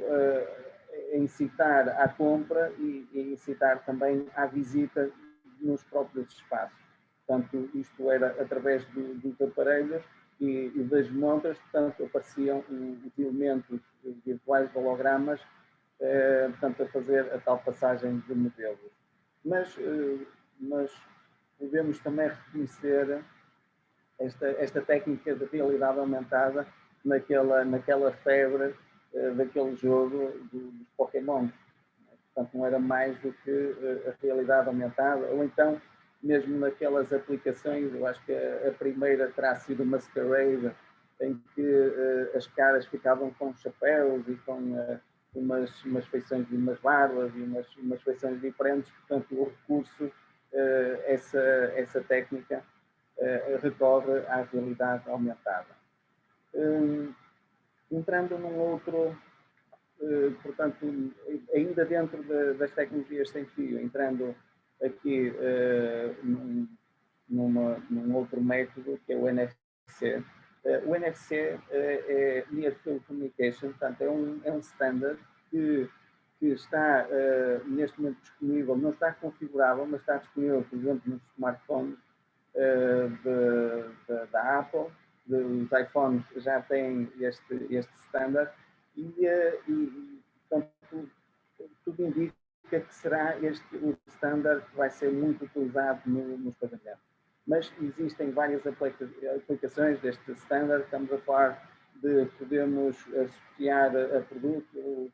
incitar à compra e incitar também à visita nos próprios espaços. Portanto, isto era através dos aparelhos e das montras, portanto, apareciam os elementos virtuais de hologramas, portanto, a fazer a tal passagem de modelos. Mas podemos também reconhecer esta técnica de realidade aumentada naquela febre daquele jogo dos Pokémon. Portanto, não era mais do que a realidade aumentada, ou então, mesmo naquelas aplicações, eu acho que a primeira terá sido o Masquerade, em que as caras ficavam com chapéus e com umas feições de umas barbas e umas feições diferentes, portanto, o recurso, essa técnica, recorre à realidade aumentada. Entrando num outro, portanto, ainda dentro das tecnologias sem fio, entrando aqui num outro método, que é o NFC. O NFC é Near Field Communication, portanto, é um standard que está neste momento disponível, não está configurável, mas está disponível, por exemplo, nos smartphones da Apple. Os iPhones já têm este standard e portanto, tudo indica que será o standard que vai ser muito utilizado nos pagamentos. Mas existem várias aplicações deste standard. Estamos a falar de podermos associar a produto.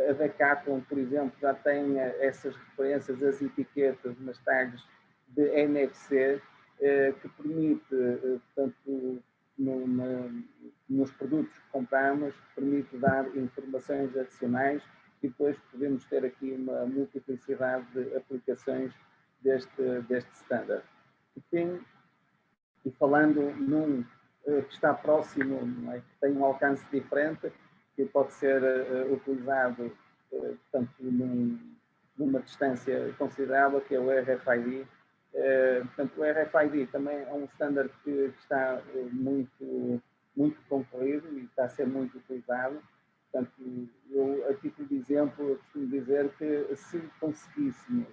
A Decathlon, por exemplo, já tem essas referências, as etiquetas nas tags de NFC, que permite, portanto, nos produtos que compramos, permite dar informações adicionais e depois podemos ter aqui uma multiplicidade de aplicações deste standard. E falando num que está próximo, não é? Que tem um alcance diferente, que pode ser utilizado, portanto, numa distância considerável, que é o RFID. Portanto, o RFID também é um standard que está muito concorrido e está a ser muito utilizado. Portanto, eu, a título de exemplo, costumo dizer que se conseguíssemos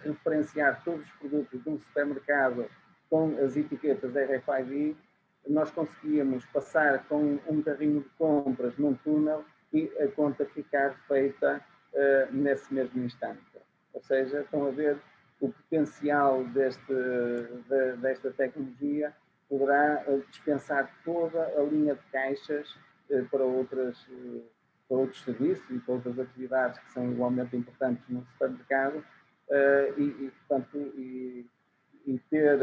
referenciar todos os produtos de um supermercado com as etiquetas RFID, nós conseguíamos passar com um carrinho de compras num túnel e a conta ficar feita nesse mesmo instante. Ou seja, estão a ver o potencial desta tecnologia, poderá dispensar toda a linha de caixas para outros serviços e para outras atividades que são igualmente importantes no supermercado portanto, e ter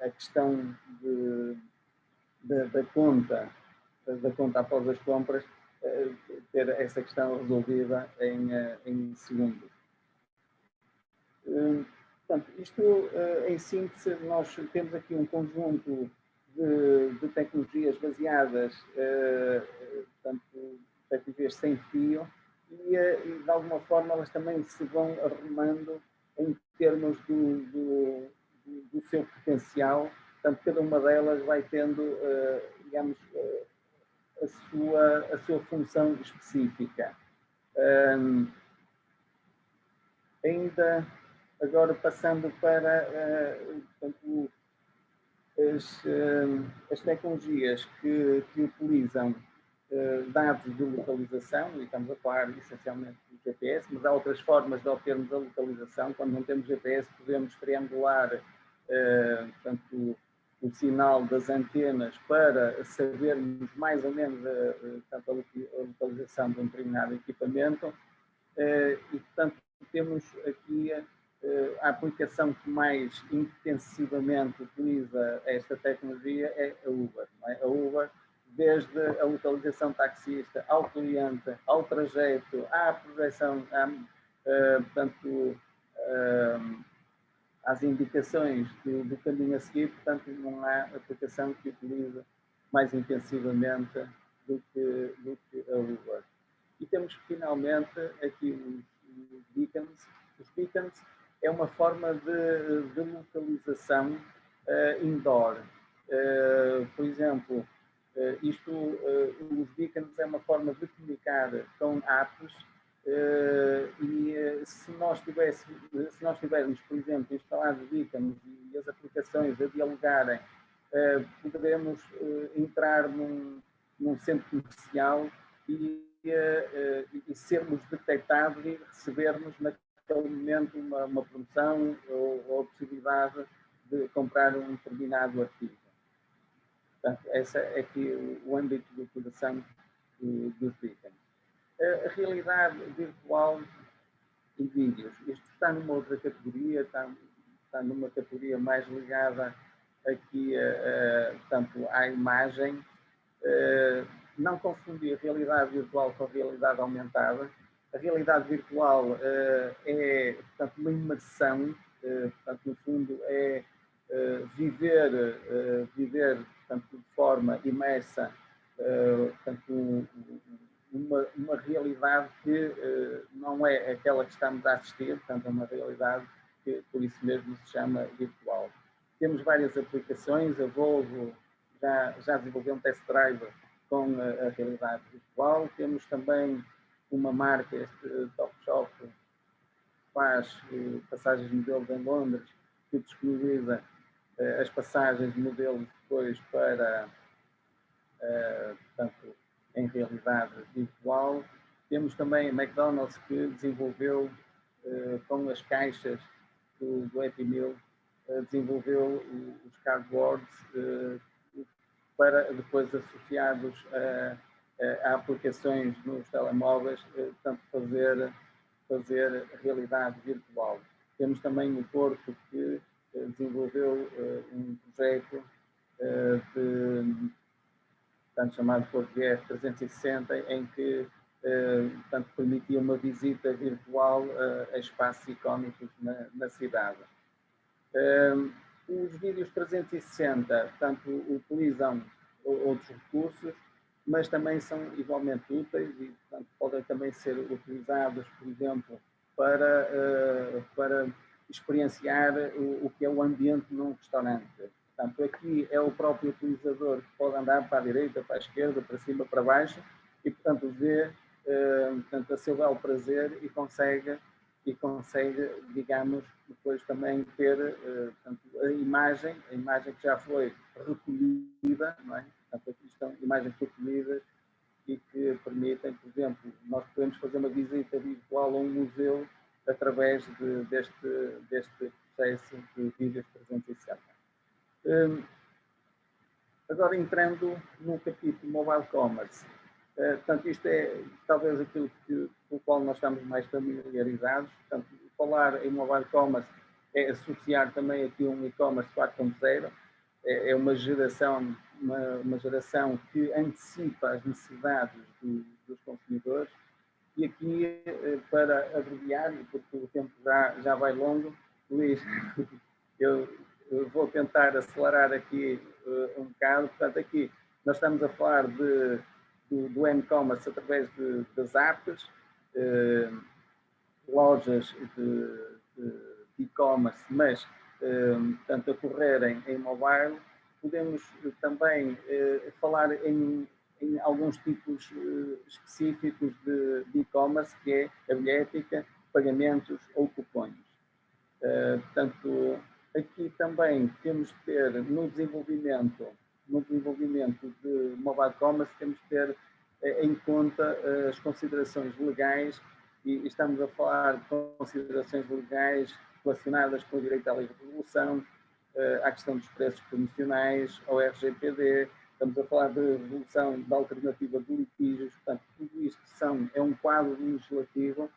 a questão da conta após as compras, ter essa questão resolvida em segundos. Portanto, isto, em síntese, nós temos aqui um conjunto de tecnologias baseadas, portanto, tecnologias sem fio, e de alguma forma elas também se vão arrumando em termos do seu potencial. Portanto, cada uma delas vai tendo, digamos, a sua função específica. Ainda agora passando para portanto, as tecnologias que utilizam dados de localização, e estamos a falar essencialmente do GPS, mas há outras formas de obtermos a localização. Quando não temos GPS, podemos triangular portanto, o sinal das antenas para sabermos mais ou menos portanto, a localização de um determinado equipamento. E, portanto, temos aqui a aplicação que mais intensivamente utiliza esta tecnologia é a Uber. Não é? A Uber, desde a localização taxista ao cliente, ao trajeto, à projeção, portanto, às indicações do caminho a seguir, portanto, não há aplicação que utilize mais intensivamente do que a Uber. E temos finalmente aqui os beacons. Os beacons é uma forma de localização indoor. Por exemplo, os beacons é uma forma de comunicar com apps Se nós tivermos, por exemplo, instalados beacons e as aplicações a dialogarem, poderemos entrar num centro comercial e sermos detectados e recebermos naquele momento uma promoção ou a possibilidade de comprar um determinado artigo. Portanto, esse é aqui o âmbito de utilização dos beacons. A realidade virtual e vídeos. Isto está numa outra categoria, está numa categoria mais ligada aqui tanto à imagem. Não confundir realidade virtual com a realidade aumentada. A realidade virtual é, portanto, uma imersão, portanto, no fundo, é viver portanto, de forma imersa, portanto, uma realidade que não é aquela que estamos a assistir, portanto, é uma realidade que, por isso mesmo, se chama virtual. Temos várias aplicações, a Volvo já desenvolveu um test drive com a realidade virtual. Temos também uma marca, este Topshop, que faz passagens de modelos em Londres, que disponibiliza as passagens de modelos depois para, portanto, em realidade virtual. Temos também a McDonald's, que desenvolveu com as caixas do Happy Meal, desenvolveu os cardboards para depois associados a aplicações nos telemóveis, portanto fazer realidade virtual. Temos também o Porto, que desenvolveu um projeto portanto, chamado Porto VR 360, em que portanto, permitia uma visita virtual a espaços icónicos na cidade. Os vídeos 360, portanto, utilizam outros recursos, mas também são igualmente úteis e, portanto, podem também ser utilizados, por exemplo, para experienciar o que é o ambiente num restaurante. Portanto, aqui é o próprio utilizador que pode andar para a direita, para a esquerda, para cima, para baixo, e, portanto, vê portanto, a seu belo prazer e consegue, digamos, depois também ter portanto, a imagem que já foi recolhida, não é? Portanto, aqui estão imagens recolhidas e que permitem, por exemplo, nós podemos fazer uma visita virtual a um museu através deste processo de vídeos 360. Agora, entrando no capítulo Mobile Commerce, portanto, isto é talvez aquilo com o qual nós estamos mais familiarizados. Portanto, falar em Mobile Commerce é associar também aqui um e-commerce 4.0. É uma geração que antecipa as necessidades dos consumidores. E aqui, para abreviar, porque o tempo já vai longo, Luís, eu vou tentar acelerar aqui um bocado. Portanto, aqui nós estamos a falar do e-commerce através das apps, lojas de e-commerce, mas portanto, a correrem em mobile. Podemos também falar em alguns tipos específicos de e-commerce, que é a bilhética, pagamentos ou cupons. Portanto, aqui também temos de ter no desenvolvimento de mobile commerce, temos de ter em conta as considerações legais, e estamos a falar de considerações legais relacionadas com o direito à livre devolução, à questão dos preços promocionais, ao RGPD, estamos a falar de resolução da alternativa de litígios. Portanto, tudo isto é um quadro legislativo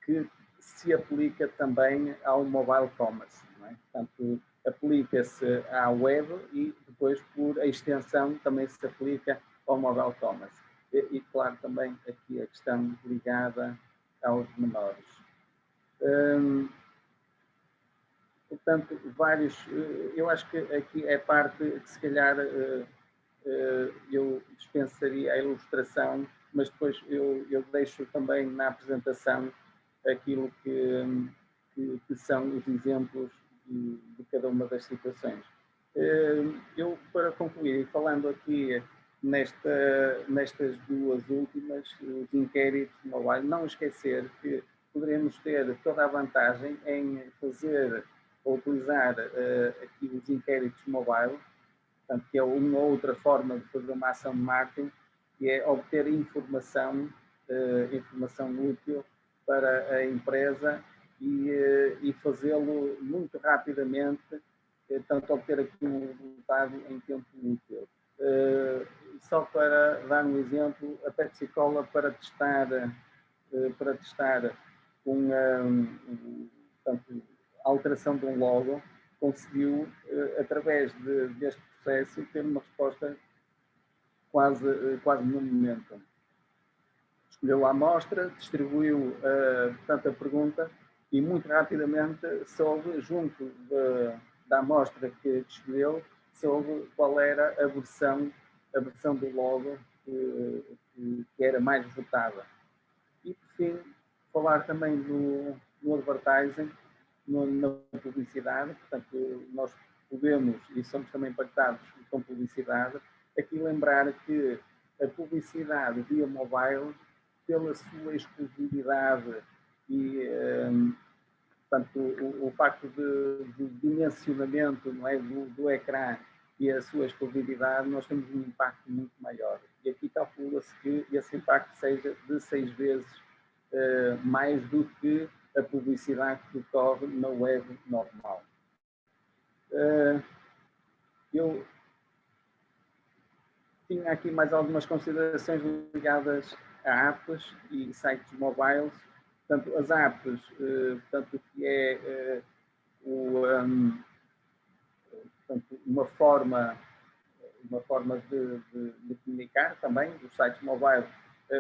que se aplica também ao mobile commerce, não é? Portanto, aplica-se à web e depois, por extensão, também se aplica ao mobile commerce. E claro, também aqui a questão ligada aos menores. Portanto, eu acho que aqui é parte que se calhar eu dispensaria a ilustração, mas depois eu deixo também na apresentação aquilo que são os exemplos de cada uma das situações. Eu, para concluir, falando aqui nestas duas últimas, os inquéritos mobile, não esquecer que poderemos ter toda a vantagem em fazer ou utilizar aqui os inquéritos mobile, portanto, que é uma outra forma de fazer uma ação de marketing, que é obter informação útil para a empresa e fazê-lo muito rapidamente, tanto obter aqui um resultado em tempo útil. Só para dar um exemplo, a Pepsi Cola para testar portanto, a alteração de um logo, conseguiu, através deste processo, ter uma resposta quase no momento. Escolheu a amostra, distribuiu, portanto, a pergunta e muito rapidamente soube, junto da amostra que escolheu, soube qual era a versão do logo que era mais votada. E, por fim, falar também no advertising, na publicidade. Portanto, nós podemos e somos também impactados com publicidade. Aqui lembrar que a publicidade via mobile, pela sua exclusividade e, portanto, o facto de dimensionamento, não é, do ecrã e a sua exclusividade, nós temos um impacto muito maior. E aqui calcula-se que esse impacto seja de 6 vezes mais do que a publicidade que ocorre na web normal. Eu tinha aqui mais algumas considerações ligadas a apps e sites mobiles. Portanto, as apps, portanto, que é portanto, uma forma de comunicar também, os sites mobiles.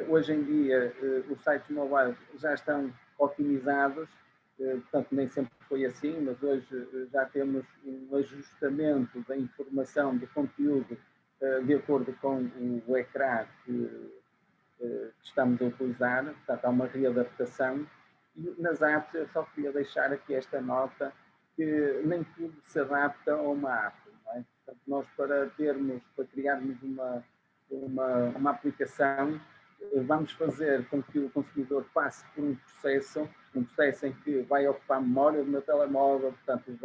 Hoje em dia, os sites mobiles já estão otimizados, portanto, nem sempre foi assim, mas hoje já temos um ajustamento da informação, do conteúdo, de acordo com o ecrã que estamos a utilizar, portanto, há uma readaptação. E nas apps, eu só queria deixar aqui esta nota, que nem tudo se adapta a uma app, não é? Portanto, nós para criarmos uma aplicação, vamos fazer com que o consumidor passe por um processo em que vai ocupar memória do meu telemóvel, portanto,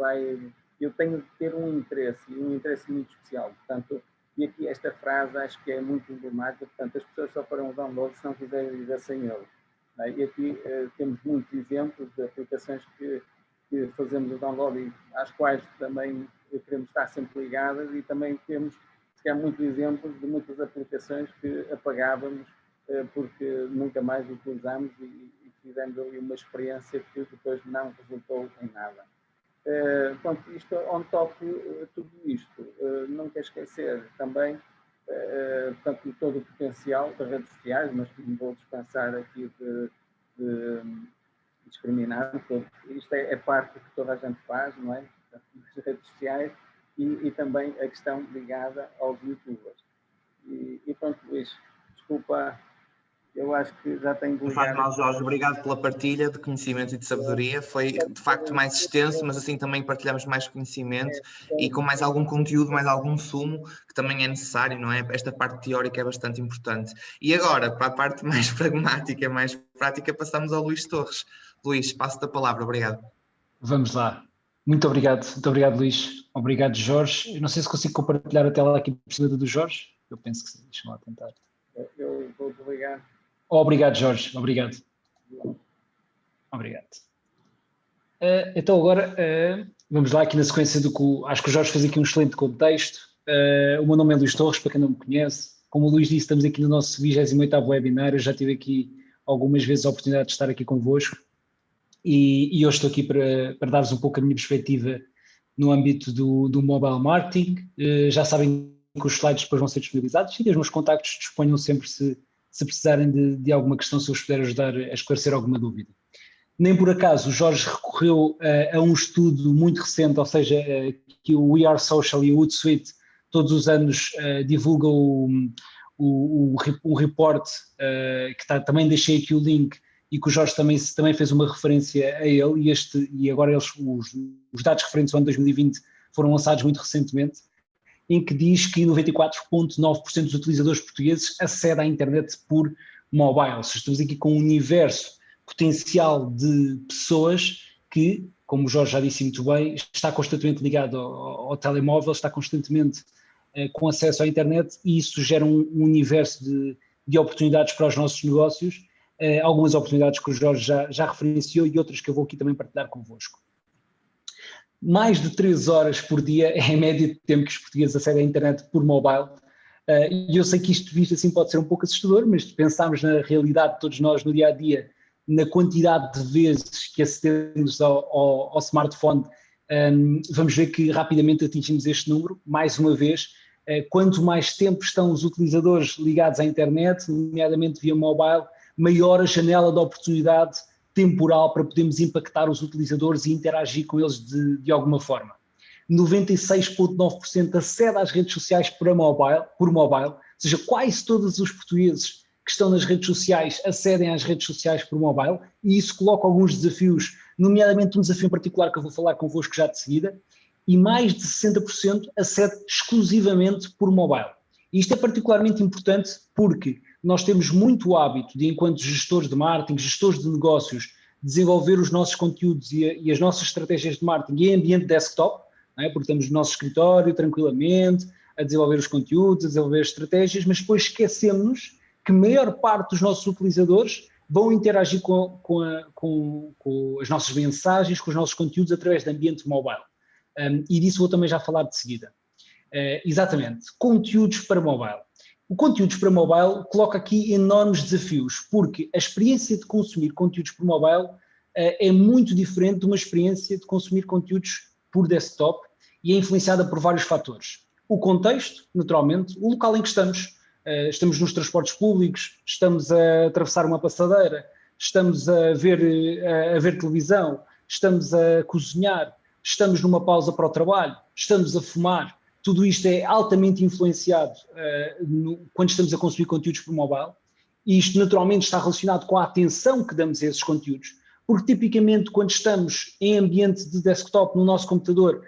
eu tenho de ter um interesse muito especial, portanto, e aqui esta frase acho que é muito emblemática, portanto, as pessoas só farão o download se não quiserem viver sem ele. E aqui temos muitos exemplos de aplicações que fazemos o download e às quais também queremos estar sempre ligadas, e também temos, se há muitos exemplos de muitas aplicações que apagávamos porque nunca mais utilizámos e fizemos ali uma experiência que depois não resultou em nada. Pronto, isto on top tudo isto, não quero esquecer também portanto, todo o potencial das redes sociais, mas não vou dispensar aqui de discriminar, porque isto é parte do que toda a gente faz, não é? As redes sociais e também a questão ligada aos youtubers. E pronto, Luís, desculpa, eu acho que já tenho... Não faz mal, Jorge, obrigado pela partilha de conhecimento e de sabedoria. Foi de facto mais extenso, mas assim também partilhamos mais conhecimento e com mais algum conteúdo, mais algum sumo, que também é necessário, não é? Esta parte teórica é bastante importante. E agora, para a parte mais pragmática, mais prática, passamos ao Luís Torres. Luís, passo-te a palavra, obrigado. Vamos lá. Muito obrigado, Luís. Obrigado, Jorge. Eu não sei se consigo compartilhar a tela aqui por cima do Jorge. Eu penso que sim, deixa-me lá tentar. Eu vou desligar. Obrigado, Jorge. Obrigado. Então agora vamos lá aqui na sequência do que acho que o Jorge fez aqui um excelente contexto. O meu nome é Luís Torres, para quem não me conhece. Como o Luís disse, estamos aqui no nosso 28º webinar. Eu já tive aqui algumas vezes a oportunidade de estar aqui convosco e hoje estou aqui para dar-vos um pouco a minha perspectiva no âmbito do mobile marketing. Já sabem que os slides depois vão ser disponibilizados e os meus contactos disponham sempre se precisarem de alguma questão, se eu vos puder ajudar a esclarecer alguma dúvida. Nem por acaso o Jorge recorreu a um estudo muito recente, ou seja, que o We Are Social e o Hootsuite todos os anos divulgam um report, que também deixei aqui o link, e que o Jorge também fez uma referência a ele, e agora os dados referentes ao ano 2020 foram lançados muito recentemente, em que diz que 94,9% dos utilizadores portugueses acedem à internet por mobile. Ou seja, estamos aqui com um universo potencial de pessoas que, como o Jorge já disse muito bem, está constantemente ligado ao telemóvel, está constantemente com acesso à internet, e isso gera um universo de oportunidades para os nossos negócios, algumas oportunidades que o Jorge já referenciou e outras que eu vou aqui também partilhar convosco. Mais de 3 horas por dia é a média de tempo que os portugueses acedem à internet por mobile, e eu sei que isto visto assim pode ser um pouco assustador, mas se pensarmos na realidade de todos nós no dia-a-dia, na quantidade de vezes que acedemos ao smartphone, vamos ver que rapidamente atingimos este número. Mais uma vez, quanto mais tempo estão os utilizadores ligados à internet, nomeadamente via mobile, maior a janela de oportunidade temporal para podermos impactar os utilizadores e interagir com eles de alguma forma. 96,9% acede às redes sociais por mobile, ou seja, quase todos os portugueses que estão nas redes sociais acedem às redes sociais por mobile, e isso coloca alguns desafios, nomeadamente um desafio em particular que eu vou falar convosco já de seguida, e mais de 60% acede exclusivamente por mobile. E isto é particularmente importante porque nós temos muito o hábito de, enquanto gestores de marketing, gestores de negócios, desenvolver os nossos conteúdos e as nossas estratégias de marketing em ambiente desktop, não é? Porque estamos no nosso escritório tranquilamente, a desenvolver os conteúdos, a desenvolver as estratégias, mas depois esquecemos que a maior parte dos nossos utilizadores vão interagir com as nossas mensagens, com os nossos conteúdos através de ambiente mobile. E disso vou também já falar de seguida. Exatamente, conteúdos para mobile. O conteúdos para mobile coloca aqui enormes desafios, porque a experiência de consumir conteúdos por mobile é muito diferente de uma experiência de consumir conteúdos por desktop e é influenciada por vários fatores. O contexto, naturalmente, o local em que estamos. Estamos nos transportes públicos, estamos a atravessar uma passadeira, estamos a ver televisão, estamos a cozinhar, estamos numa pausa para o trabalho, estamos a fumar. Tudo isto é altamente influenciado quando estamos a consumir conteúdos por mobile, e isto naturalmente está relacionado com a atenção que damos a esses conteúdos, porque tipicamente quando estamos em ambiente de desktop no nosso computador,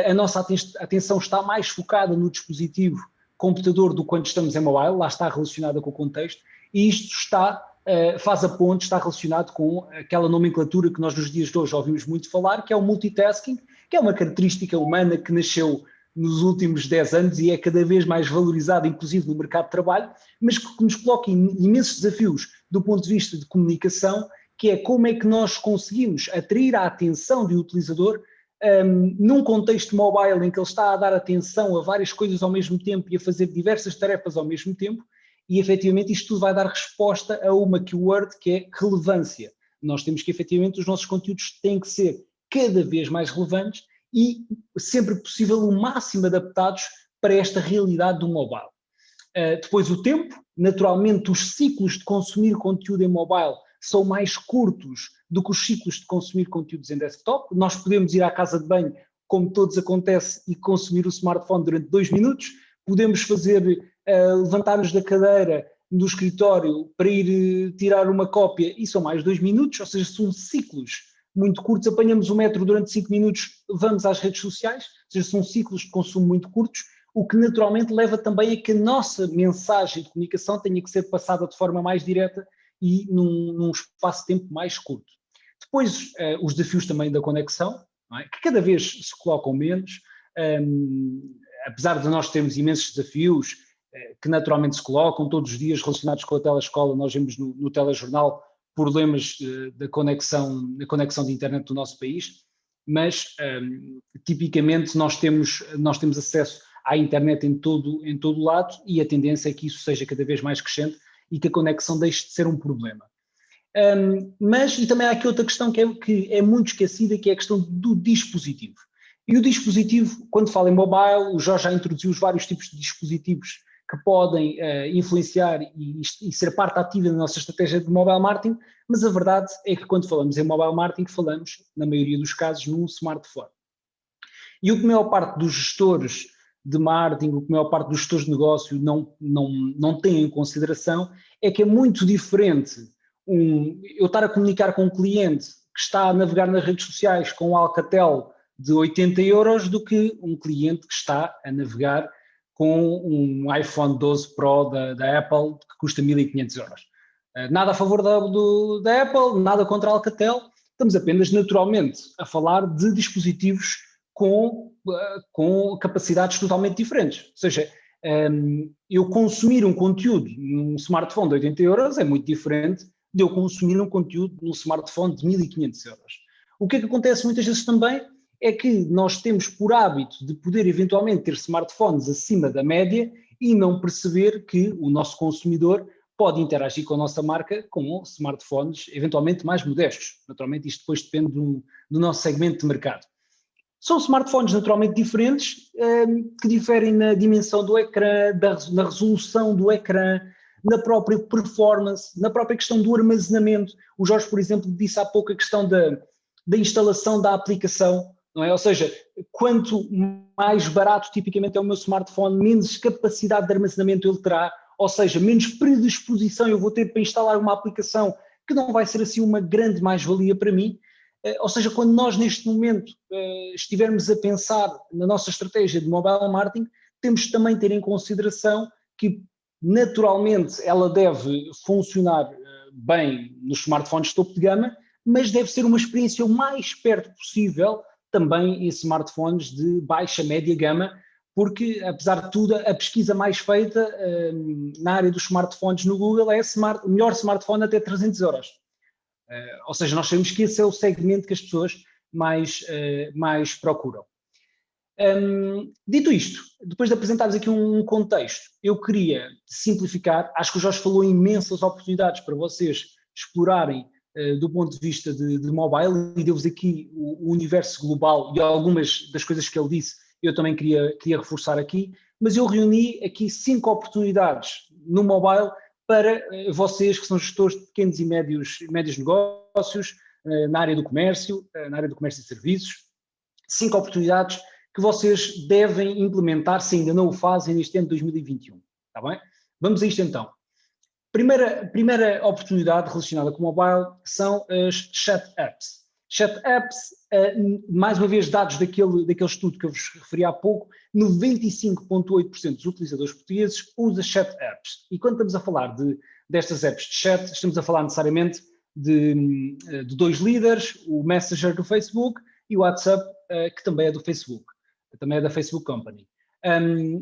a nossa atenção está mais focada no dispositivo computador do que quando estamos em mobile, lá está relacionada com o contexto, e isto faz a ponte, está relacionado com aquela nomenclatura que nós nos dias de hoje ouvimos muito falar, que é o multitasking, que é uma característica humana que nasceu nos últimos 10 anos e é cada vez mais valorizada, inclusive no mercado de trabalho, mas que nos coloca imensos desafios do ponto de vista de comunicação, que é como é que nós conseguimos atrair a atenção do utilizador num contexto mobile em que ele está a dar atenção a várias coisas ao mesmo tempo e a fazer diversas tarefas ao mesmo tempo, e efetivamente isto tudo vai dar resposta a uma keyword que é relevância. Nós temos que efetivamente os nossos conteúdos têm que ser cada vez mais relevantes e sempre possível o máximo adaptados para esta realidade do mobile. Depois o tempo, naturalmente os ciclos de consumir conteúdo em mobile são mais curtos do que os ciclos de consumir conteúdos em desktop. Nós podemos ir à casa de banho, como todos acontece, e consumir o smartphone durante 2 minutos, podemos levantar-nos da cadeira do escritório para ir tirar uma cópia e são mais 2 minutos, ou seja, são ciclos muito curtos, apanhamos o metro durante 5 minutos, vamos às redes sociais, ou seja, são ciclos de consumo muito curtos, o que naturalmente leva também a que a nossa mensagem de comunicação tenha que ser passada de forma mais direta e num espaço de tempo mais curto. Depois, os desafios também da conexão, não é? Que cada vez se colocam menos, apesar de nós termos imensos desafios que naturalmente se colocam todos os dias relacionados com a telescola. Nós vemos no telejornal problemas da conexão de internet do nosso país, mas tipicamente nós temos acesso à internet em todo o lado, e a tendência é que isso seja cada vez mais crescente e que a conexão deixe de ser um problema. E também há aqui outra questão que é muito esquecida, que é a questão do dispositivo. E o dispositivo, quando fala em mobile, o Jorge já introduziu os vários tipos de dispositivos que podem influenciar e ser parte ativa da nossa estratégia de mobile marketing, mas a verdade é que quando falamos em mobile marketing, falamos, na maioria dos casos, num smartphone. E o que a maior parte dos gestores de marketing, o que a maior parte dos gestores de negócio não tem em consideração é que é muito diferente eu estar a comunicar com um cliente que está a navegar nas redes sociais com um Alcatel de 80 € do que um cliente que está a navegar com um iPhone 12 Pro da Apple que custa 1.500 euros. Nada a favor da Apple, nada contra a Alcatel, estamos apenas naturalmente a falar de dispositivos com capacidades totalmente diferentes. Ou seja, eu consumir um conteúdo num smartphone de 80 euros é muito diferente de eu consumir um conteúdo num smartphone de 1.500 euros. O que é que acontece muitas vezes também é que nós temos por hábito de poder eventualmente ter smartphones acima da média e não perceber que o nosso consumidor pode interagir com a nossa marca com smartphones eventualmente mais modestos. Naturalmente isto depois depende do nosso segmento de mercado. São smartphones naturalmente diferentes, que diferem na dimensão do ecrã, na resolução do ecrã, na própria performance, na própria questão do armazenamento. O Jorge, por exemplo, disse há pouco a questão da instalação da aplicação, não é? Ou seja, quanto mais barato tipicamente é o meu smartphone, menos capacidade de armazenamento ele terá, ou seja, menos predisposição eu vou ter para instalar uma aplicação que não vai ser assim uma grande mais-valia para mim. Ou seja, quando nós neste momento estivermos a pensar na nossa estratégia de mobile marketing, temos também de ter em consideração que naturalmente ela deve funcionar bem nos smartphones de topo de gama, mas deve ser uma experiência o mais perto possível também em smartphones de baixa, média gama, porque apesar de tudo a pesquisa mais feita na área dos smartphones no Google é o melhor smartphone até 300 euros. Ou seja, nós sabemos que esse é o segmento que as pessoas mais procuram. Dito isto, depois de apresentar-vos aqui um contexto, eu queria simplificar, acho que o Jorge falou imensas oportunidades para vocês explorarem do ponto de vista de mobile e deu-vos aqui o universo global e algumas das coisas que ele disse eu também queria reforçar aqui, mas eu reuni aqui 5 oportunidades no mobile para vocês que são gestores de pequenos e médios negócios, na área do comércio e serviços, 5 oportunidades que vocês devem implementar se ainda não o fazem neste ano de 2021, está bem? Vamos a isto então. Primeira oportunidade relacionada com o mobile são as chat apps. Chat apps, mais uma vez dados daquele estudo que eu vos referi há pouco, 95,8% dos utilizadores portugueses usa chat apps. E quando estamos a falar destas apps de chat, estamos a falar necessariamente de 2 líderes, o Messenger do Facebook e o WhatsApp, que também é do Facebook, também é da Facebook Company.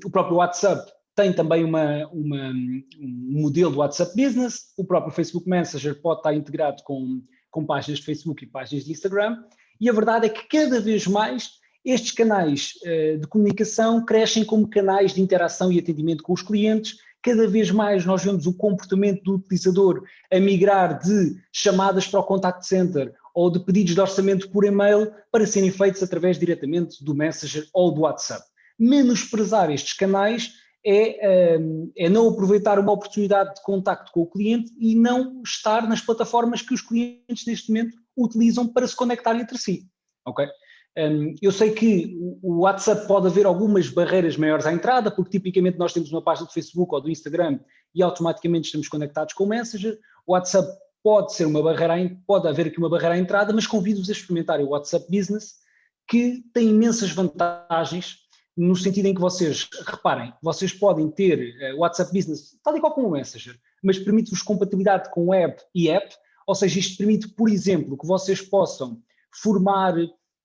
O próprio WhatsApp tem também um modelo do WhatsApp Business, o próprio Facebook Messenger pode estar integrado com páginas de Facebook e páginas de Instagram, e a verdade é que cada vez mais estes canais de comunicação crescem como canais de interação e atendimento com os clientes. Cada vez mais nós vemos o comportamento do utilizador a migrar de chamadas para o contact center ou de pedidos de orçamento por e-mail para serem feitos através diretamente do Messenger ou do WhatsApp. Menosprezar estes canais é não aproveitar uma oportunidade de contacto com o cliente e não estar nas plataformas que os clientes neste momento utilizam para se conectarem entre si. Okay? Eu sei que o WhatsApp pode haver algumas barreiras maiores à entrada, porque tipicamente nós temos uma página do Facebook ou do Instagram e automaticamente estamos conectados com o Messenger. O WhatsApp pode ser uma barreira, pode haver aqui uma barreira à entrada, mas convido-vos a experimentarem o WhatsApp Business, que tem imensas vantagens, no sentido em que vocês, reparem, vocês podem ter o WhatsApp Business, tal e qual como o Messenger, mas permite-vos compatibilidade com web e app, ou seja, isto permite, por exemplo, que vocês possam formar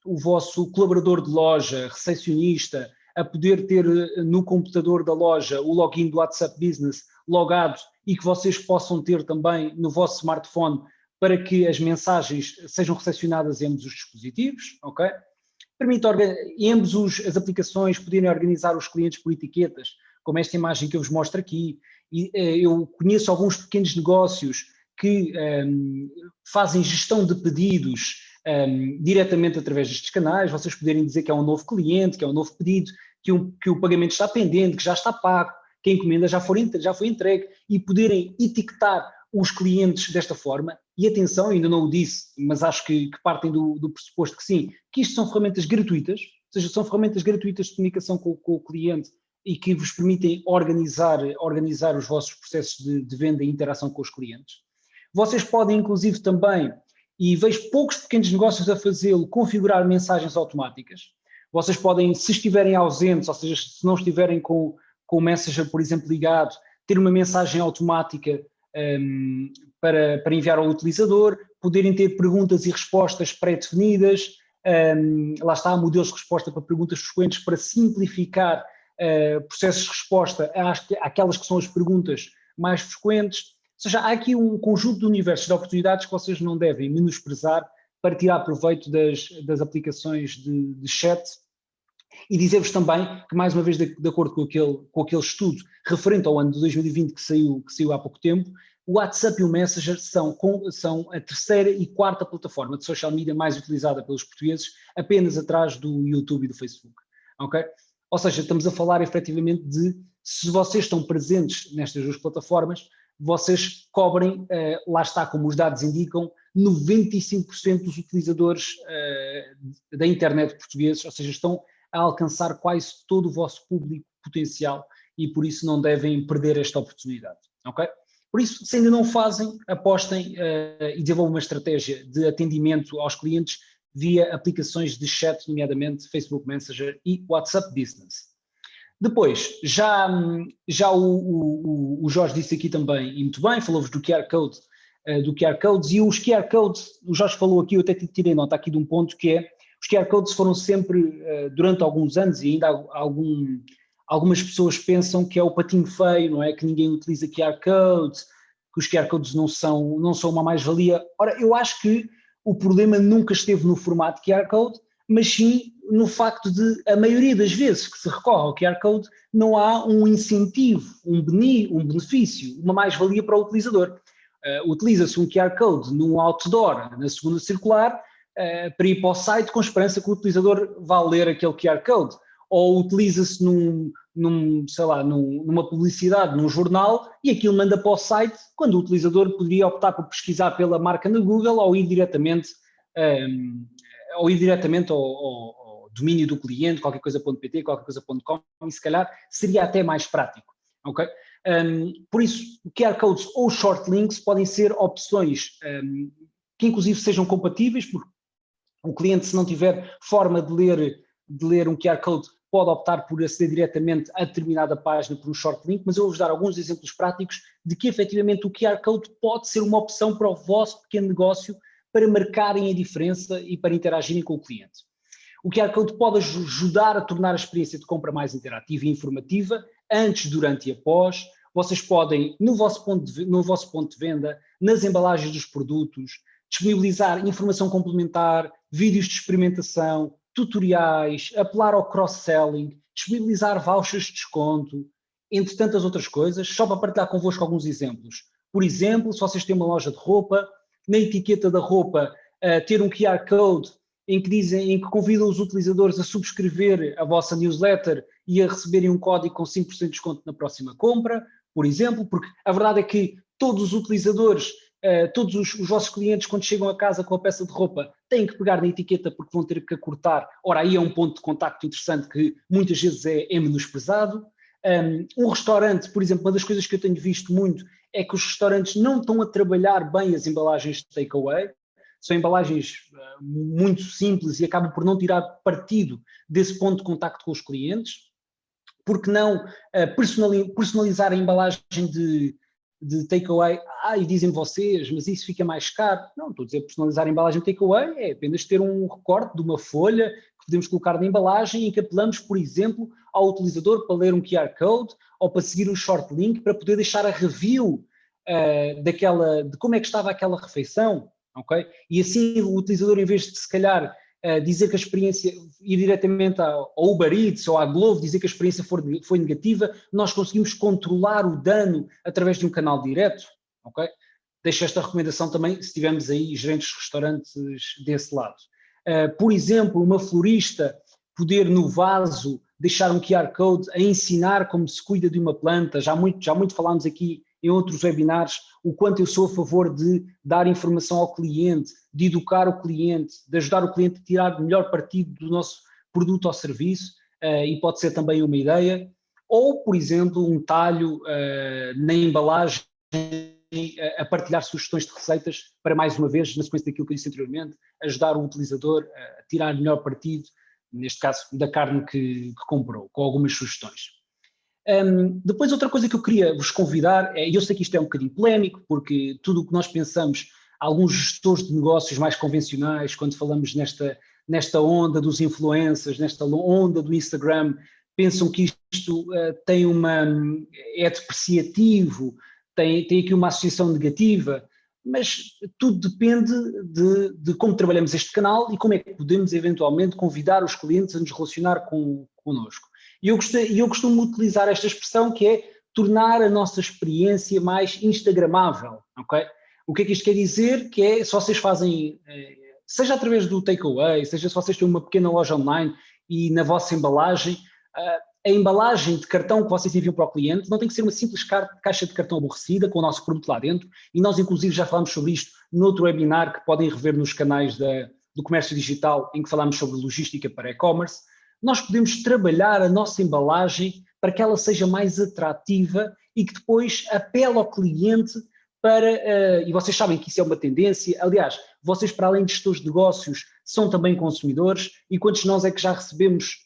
o vosso colaborador de loja, recepcionista, a poder ter no computador da loja o login do WhatsApp Business logado e que vocês possam ter também no vosso smartphone para que as mensagens sejam recepcionadas em ambos os dispositivos, ok? Permite em ambos as aplicações poderem organizar os clientes por etiquetas, como esta imagem que eu vos mostro aqui. E eu conheço alguns pequenos negócios que fazem gestão de pedidos diretamente através destes canais, vocês poderem dizer que é um novo cliente, que é um novo pedido, que o pagamento está pendente, que já está pago, que a encomenda já foi entregue e poderem etiquetar os clientes desta forma. E atenção, ainda não o disse, mas acho que partem do pressuposto que sim, que isto são ferramentas gratuitas, ou seja, são ferramentas gratuitas de comunicação com o cliente e que vos permitem organizar os vossos processos de venda e interação com os clientes. Vocês podem, inclusive, também, e vejo poucos pequenos negócios a fazê-lo, configurar mensagens automáticas. Vocês podem, se estiverem ausentes, ou seja, se não estiverem com com o Messenger, por exemplo, ligado, ter uma mensagem automática para enviar ao utilizador, poderem ter perguntas e respostas pré-definidas, lá está, modelos de resposta para perguntas frequentes para simplificar processos de resposta àquelas que são as perguntas mais frequentes. Ou seja, há aqui um conjunto de universos de oportunidades que vocês não devem menosprezar para tirar proveito das aplicações de chat. E dizer-vos também que, mais uma vez, de acordo com aquele estudo referente ao ano de 2020 que saiu há pouco tempo, o WhatsApp e o Messenger são a terceira e quarta plataforma de social media mais utilizada pelos portugueses, apenas atrás do YouTube e do Facebook. Okay? Ou seja, estamos a falar efetivamente de, se vocês estão presentes nestas duas plataformas, vocês cobrem, lá está, como os dados indicam, 95% dos utilizadores da internet portugueses, ou seja, estão a alcançar quase todo o vosso público potencial e por isso não devem perder esta oportunidade, ok? Por isso, se ainda não fazem, apostem e desenvolvam uma estratégia de atendimento aos clientes via aplicações de chat, nomeadamente Facebook Messenger e WhatsApp Business. Depois, já o Jorge disse aqui também, e muito bem, falou-vos do QR Code, e os QR Codes, o Jorge falou aqui, eu até tirei nota aqui de um ponto que é, os QR Codes foram sempre, durante alguns anos, e ainda algumas pessoas pensam que é o patinho feio, não é? Que ninguém utiliza QR Codes, que os QR Codes não são uma mais-valia. Ora, eu acho que o problema nunca esteve no formato QR Code, mas sim no facto de, a maioria das vezes que se recorre ao QR Code, não há um incentivo, um benefício, uma mais-valia para o utilizador. Utiliza-se um QR Code num outdoor, na segunda circular, para ir para o site com esperança que o utilizador vá ler aquele QR Code, ou utiliza-se numa publicidade, num jornal, e aquilo manda para o site, quando o utilizador poderia optar por pesquisar pela marca no Google ou ir diretamente ao domínio do cliente, qualquer coisa.pt, qualquer coisa.com, e se calhar seria até mais prático, ok? Por isso, QR Codes ou Short Links podem ser opções que inclusive sejam compatíveis, porque o cliente, se não tiver forma de ler um QR Code, pode optar por aceder diretamente a determinada página por um short link, mas eu vou-vos dar alguns exemplos práticos de que efetivamente o QR Code pode ser uma opção para o vosso pequeno negócio para marcarem a diferença e para interagirem com o cliente. O QR Code pode ajudar a tornar a experiência de compra mais interativa e informativa, antes, durante e após. Vocês podem, no vosso ponto de venda, nas embalagens dos produtos, disponibilizar informação complementar, vídeos de experimentação, tutoriais, apelar ao cross-selling, disponibilizar vouchers de desconto, entre tantas outras coisas, só para partilhar convosco alguns exemplos. Por exemplo, se vocês têm uma loja de roupa, na etiqueta da roupa ter um QR Code em que convidam os utilizadores a subscrever a vossa newsletter e a receberem um código com 5% de desconto na próxima compra, por exemplo, porque a verdade é que todos os utilizadores, todos os vossos clientes, quando chegam a casa com a peça de roupa, têm que pegar na etiqueta porque vão ter que a cortar. Ora, aí é um ponto de contacto interessante que muitas vezes é menosprezado. Um restaurante, por exemplo, uma das coisas que eu tenho visto muito é que os restaurantes não estão a trabalhar bem as embalagens de takeaway. São embalagens muito simples e acabam por não tirar partido desse ponto de contacto com os clientes. Porque não personalizar a embalagem de takeaway? E dizem vocês, mas isso fica mais caro. Não, estou a dizer personalizar a embalagem de takeaway é apenas ter um recorte de uma folha que podemos colocar na embalagem e que apelamos, por exemplo, ao utilizador para ler um QR Code ou para seguir um short link para poder deixar a review de como é que estava aquela refeição, ok? E assim o utilizador, em vez de se calhar dizer que a experiência, ir diretamente ao Uber Eats ou à Glovo, dizer que a experiência foi negativa, nós conseguimos controlar o dano através de um canal direto, ok? Deixo esta recomendação também, se tivermos aí gerentes de restaurantes desse lado. Por exemplo, uma florista poder no vaso deixar um QR Code a ensinar como se cuida de uma planta. Já muito falámos aqui em outros webinars o quanto eu sou a favor de dar informação ao cliente, de educar o cliente, de ajudar o cliente a tirar melhor partido do nosso produto ou serviço, e pode ser também uma ideia. Ou, por exemplo, um talho na embalagem a partilhar sugestões de receitas para, mais uma vez, na sequência daquilo que eu disse anteriormente, ajudar o utilizador a tirar melhor partido, neste caso, da carne que comprou, com algumas sugestões. Depois outra coisa que eu queria vos convidar, e eu sei que isto é um bocadinho polémico, porque tudo o que nós pensamos, alguns gestores de negócios mais convencionais, quando falamos nesta onda dos influencers, nesta onda do Instagram, pensam que isto é depreciativo, tem aqui uma associação negativa, mas tudo depende de como trabalhamos este canal e como é que podemos eventualmente convidar os clientes a nos relacionar connosco. E eu costumo utilizar esta expressão que é tornar a nossa experiência mais instagramável, ok? O que é que isto quer dizer? Que é, se vocês fazem, seja através do takeaway, seja se vocês têm uma pequena loja online e na vossa embalagem, a embalagem de cartão que vocês enviam para o cliente não tem que ser uma simples caixa de cartão aborrecida com o nosso produto lá dentro, e nós inclusive já falamos sobre isto noutro webinar que podem rever nos canais do comércio digital, em que falamos sobre logística para e-commerce. Nós podemos trabalhar a nossa embalagem para que ela seja mais atrativa e que depois apele ao cliente e vocês sabem que isso é uma tendência. Aliás, vocês, para além de gestores de negócios, são também consumidores, e quantos de nós é que já recebemos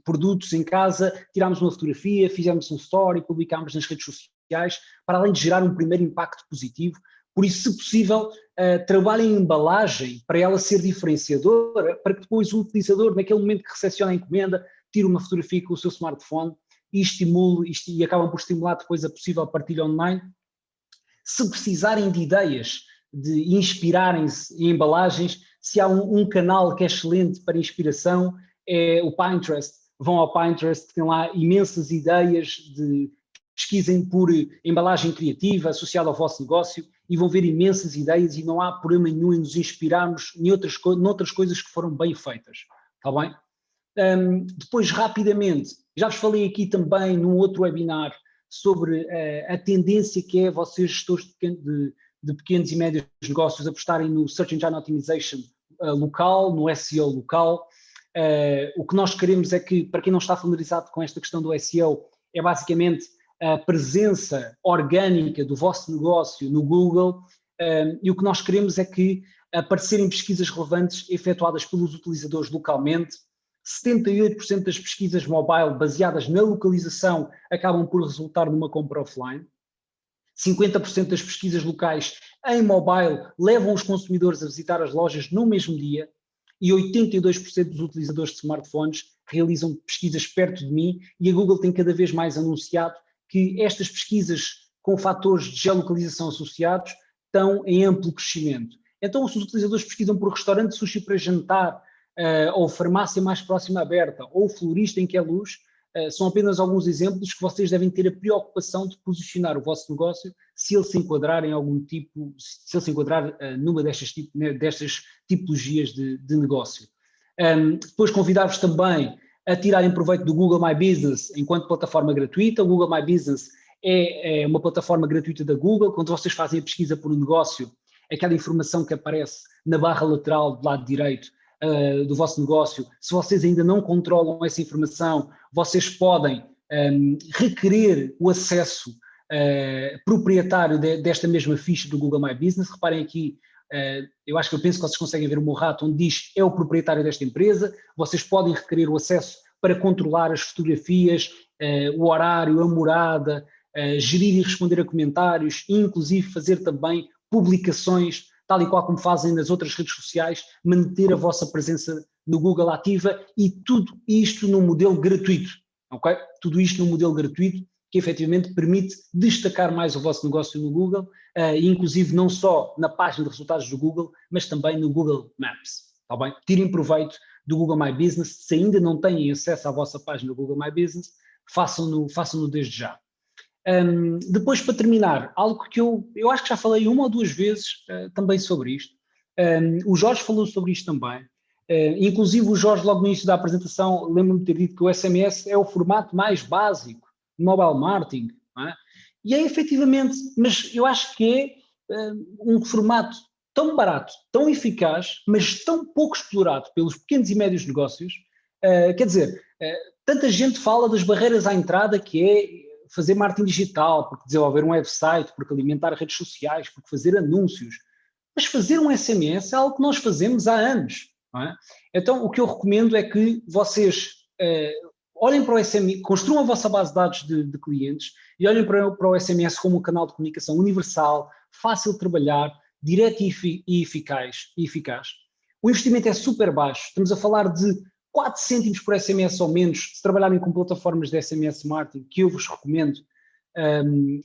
produtos em casa, tirámos uma fotografia, fizemos um story, publicámos nas redes sociais, para além de gerar um primeiro impacto positivo. Por isso, se possível, trabalhem em embalagem para ela ser diferenciadora, para que depois o utilizador, naquele momento que recepciona a encomenda, tire uma fotografia com o seu smartphone e acabam por estimular depois a possível partilha online. Se precisarem de ideias, de inspirarem-se em embalagens, se há um canal que é excelente para inspiração, é o Pinterest. Vão ao Pinterest, que tem lá imensas ideias, pesquisem por embalagem criativa associada ao vosso negócio e vão ver imensas ideias, e não há problema nenhum em nos inspirarmos noutras coisas que foram bem feitas, está bem? Depois, rapidamente, já vos falei aqui também num outro webinar sobre a tendência que é vocês, gestores de pequenos e médios negócios, apostarem no Search Engine Optimization local, no SEO local. O que nós queremos é que, para quem não está familiarizado com esta questão do SEO, é basicamente a presença orgânica do vosso negócio no Google, e o que nós queremos é que aparecerem pesquisas relevantes efetuadas pelos utilizadores localmente. 78% das pesquisas mobile baseadas na localização acabam por resultar numa compra offline. 50% das pesquisas locais em mobile levam os consumidores a visitar as lojas no mesmo dia, e 82% dos utilizadores de smartphones realizam pesquisas perto de mim, e a Google tem cada vez mais anunciado que estas pesquisas com fatores de geolocalização associados estão em amplo crescimento. Então, se os utilizadores pesquisam por restaurante de sushi para jantar, ou farmácia mais próxima aberta, ou florista em que é luz, são apenas alguns exemplos que vocês devem ter a preocupação de posicionar o vosso negócio se ele se enquadrar em algum tipo, se ele se enquadrar numa destas tipologias de negócio. Depois convidar-vos também a tirarem proveito do Google My Business enquanto plataforma gratuita. O Google My Business é uma plataforma gratuita da Google. Quando vocês fazem a pesquisa por um negócio, aquela informação que aparece na barra lateral do lado direito do vosso negócio, se vocês ainda não controlam essa informação, vocês podem requerer o acesso proprietário desta mesma ficha do Google My Business. Reparem aqui, eu penso que vocês conseguem ver o meu rato onde diz é o proprietário desta empresa. Vocês podem requerer o acesso para controlar as fotografias, o horário, a morada, gerir e responder a comentários, e inclusive fazer também publicações, tal e qual como fazem nas outras redes sociais, manter a vossa presença no Google ativa, e tudo isto num modelo gratuito, ok? Tudo isto num modelo gratuito que efetivamente permite destacar mais o vosso negócio no Google, inclusive não só na página de resultados do Google, mas também no Google Maps, está bem? Tirem proveito do Google My Business. Se ainda não têm acesso à vossa página do Google My Business, façam-no desde já. Depois, para terminar, algo que eu acho que já falei uma ou duas vezes também sobre isto. O Jorge falou sobre isto também. Inclusive o Jorge, logo no início da apresentação, lembro-me de ter dito que o SMS é o formato mais básico de mobile marketing, não é? E é efetivamente, mas eu acho que é um formato tão barato, tão eficaz, mas tão pouco explorado pelos pequenos e médios negócios. Quer dizer, tanta gente fala das barreiras à entrada, que é fazer marketing digital, porque desenvolver um website, porque alimentar redes sociais, porque fazer anúncios. Mas fazer um SMS é algo que nós fazemos há anos, não é? Então, o que eu recomendo é que vocês olhem para o SMS, construam a vossa base de dados de clientes e olhem para o SMS como um canal de comunicação universal, fácil de trabalhar, direto e eficaz. O investimento é super baixo, estamos a falar de 4 cêntimos por SMS ou menos, se trabalharem com plataformas de SMS marketing, que eu vos recomendo,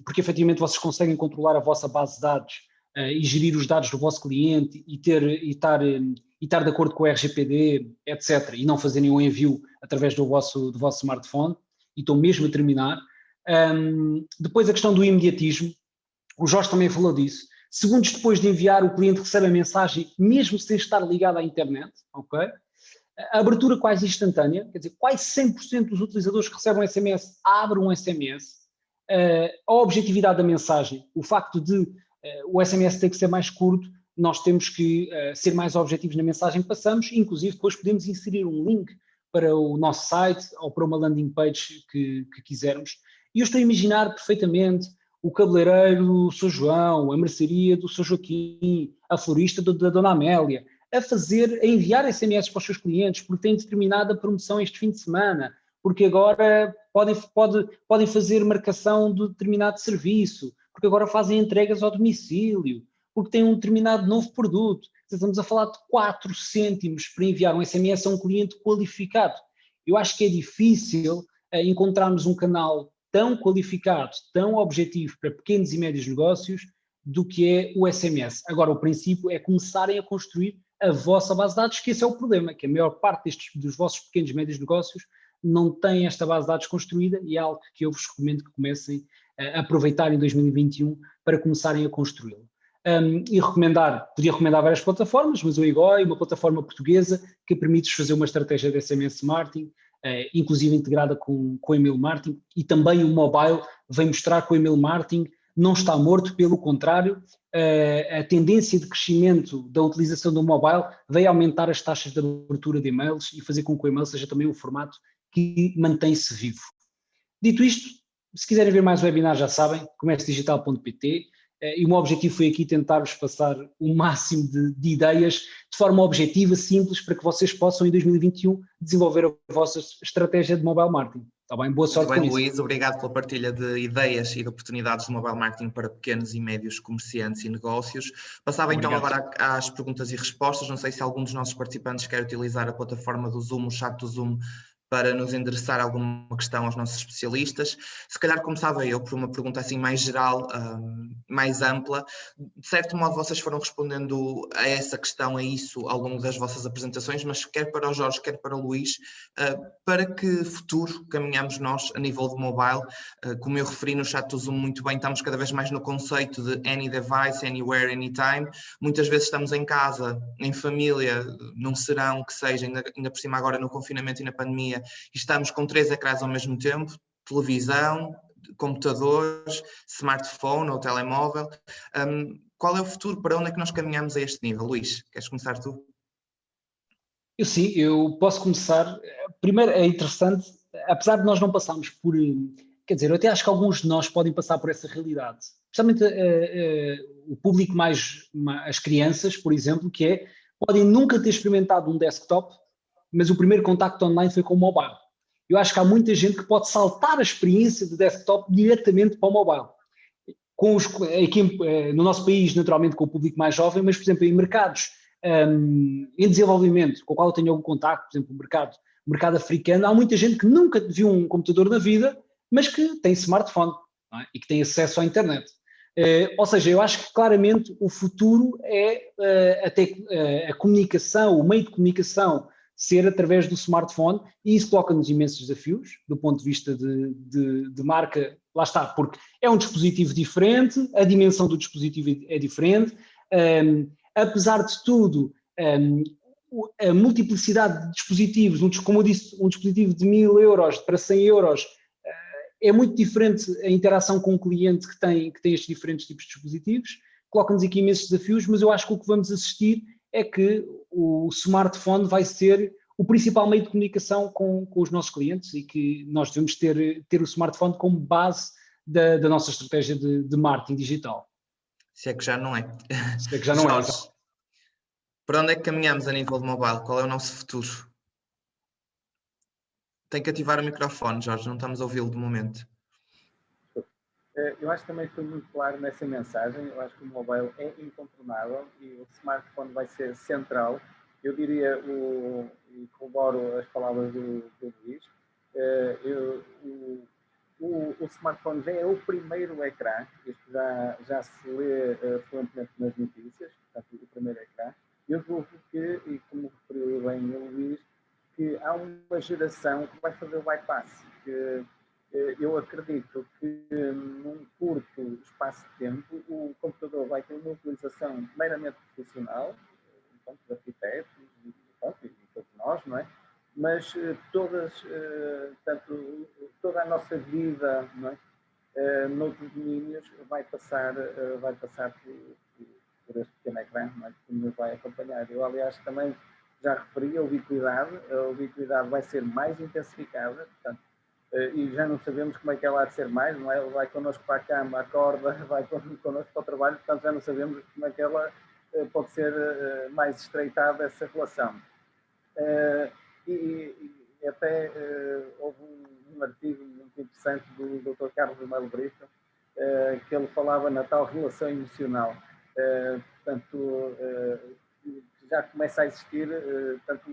porque efetivamente vocês conseguem controlar a vossa base de dados e gerir os dados do vosso cliente e estar de acordo com o RGPD, etc., e não fazerem um envio através do vosso smartphone. E estou mesmo a terminar. Depois a questão do imediatismo, o Jorge também falou disso. Segundos depois de enviar, o cliente recebe a mensagem, mesmo sem estar ligado à internet, ok? A abertura quase instantânea, quer dizer, quase 100% dos utilizadores que recebem um SMS abrem um SMS. A objetividade da mensagem, o facto de o SMS ter que ser mais curto, nós temos que ser mais objetivos na mensagem que passamos, inclusive depois podemos inserir um link para o nosso site ou para uma landing page que quisermos. E eu estou a imaginar perfeitamente o cabeleireiro do Sr. João, a mercearia do Sr. Joaquim, a florista da Dona Amélia, a enviar SMS para os seus clientes porque têm determinada promoção este fim de semana, porque agora podem fazer marcação de determinado serviço, porque agora fazem entregas ao domicílio, porque têm um determinado novo produto. Estamos a falar de 4 cêntimos para enviar um SMS a um cliente qualificado. Eu acho que é difícil encontrarmos um canal tão qualificado, tão objetivo para pequenos e médios negócios do que é o SMS. Agora, o princípio é começarem a construir a vossa base de dados, que esse é o problema, que a maior parte dos vossos pequenos e médios negócios não tem esta base de dados construída e é algo que eu vos recomendo que comecem a aproveitar em 2021 para começarem a construí-lo. Podia recomendar várias plataformas, mas o Igoi, uma plataforma portuguesa que permite fazer uma estratégia de SMS marketing, inclusive integrada com o email marketing, e também o mobile vem mostrar que o email marketing não está morto, pelo contrário, a tendência de crescimento da utilização do mobile veio aumentar as taxas de abertura de e-mails e fazer com que o e-mail seja também um formato que mantém-se vivo. Dito isto, se quiserem ver mais webinars já sabem, comérciodigital.pt, e o meu objetivo foi aqui tentar-vos passar o máximo de ideias de forma objetiva, simples, para que vocês possam em 2021 desenvolver a vossa estratégia de mobile marketing. Está bem? Boa sorte com isso. Luís, obrigado pela partilha de ideias e de oportunidades de mobile marketing para pequenos e médios comerciantes e negócios. Passava então agora às perguntas e respostas. Não sei se algum dos nossos participantes quer utilizar a plataforma do Zoom, o chat do Zoom, para nos endereçar alguma questão aos nossos especialistas. Se calhar começava eu por uma pergunta assim mais geral, mais ampla. De certo modo vocês foram respondendo a essa questão, a isso, ao longo das vossas apresentações, mas quer para o Jorge, quer para o Luís, para que futuro caminhamos nós a nível de mobile? Como eu referi no chat do Zoom muito bem, estamos cada vez mais no conceito de any device, anywhere, anytime. Muitas vezes estamos em casa, em família, num serão que seja, ainda por cima agora no confinamento e na pandemia, e estamos com 3 ecrãs ao mesmo tempo, televisão, computadores, smartphone ou telemóvel. Qual é o futuro? Para onde é que nós caminhamos a este nível? Luís, queres começar tu? Eu posso começar. Primeiro, é interessante, apesar de nós não passarmos por... Quer dizer, eu até acho que alguns de nós podem passar por essa realidade. Especialmente o público as crianças, por exemplo, podem nunca ter experimentado um desktop, mas o primeiro contacto online foi com o mobile. Eu acho que há muita gente que pode saltar a experiência de desktop diretamente para o mobile. Aqui no nosso país, naturalmente, com o público mais jovem, mas, por exemplo, em mercados em desenvolvimento, com o qual eu tenho algum contacto, por exemplo, o mercado africano, há muita gente que nunca viu um computador na vida, mas que tem smartphone, não é? E que tem acesso à internet. Ou seja, eu acho que claramente o futuro é até a comunicação, o meio de comunicação ser através do smartphone, e isso coloca-nos imensos desafios do ponto de vista de marca. Lá está, porque é um dispositivo diferente, a dimensão do dispositivo é diferente, apesar de tudo, a multiplicidade de dispositivos, como eu disse, um dispositivo de 1000 euros para 100 euros, é muito diferente a interação com o cliente que tem estes diferentes tipos de dispositivos, coloca-nos aqui imensos desafios, mas eu acho que o que vamos assistir é que o smartphone vai ser o principal meio de comunicação com os nossos clientes e que nós devemos ter o smartphone como base da nossa estratégia de marketing digital. Se é que já não é. Se é que já não Jorge, é. para onde é que caminhamos a nível de mobile? Qual é o nosso futuro? Tem que ativar o microfone, Jorge, não estamos a ouvi-lo de momento. Eu acho que também foi muito claro nessa mensagem. Eu acho que o mobile é incontornável e o smartphone vai ser central. Eu diria, e corroboro as palavras do Luís, o smartphone já é o primeiro ecrã, isto já se lê fluentemente nas notícias, portanto, o primeiro ecrã. Eu julgo que, e como referiu bem o Luís, que há uma geração que vai fazer o bypass, que eu acredito que num curto espaço de tempo o computador vai ter uma utilização meramente profissional, de arquitetos e todos nós, não é? Mas toda a nossa vida, não é? Noutros domínios vai passar por este pequeno ecrã, não é? Que nos vai acompanhar. Eu, aliás, também já referi a ubiquidade vai ser mais intensificada, portanto, e já não sabemos como é que ela há de ser mais, não é? Ele vai connosco para a cama, acorda, vai connosco para o trabalho, portanto já não sabemos como é que ela pode ser mais estreitada essa relação. E até houve um artigo muito interessante do Dr. Carlos Melo Brito, que ele falava na tal relação emocional. Portanto, já começa a existir, portanto,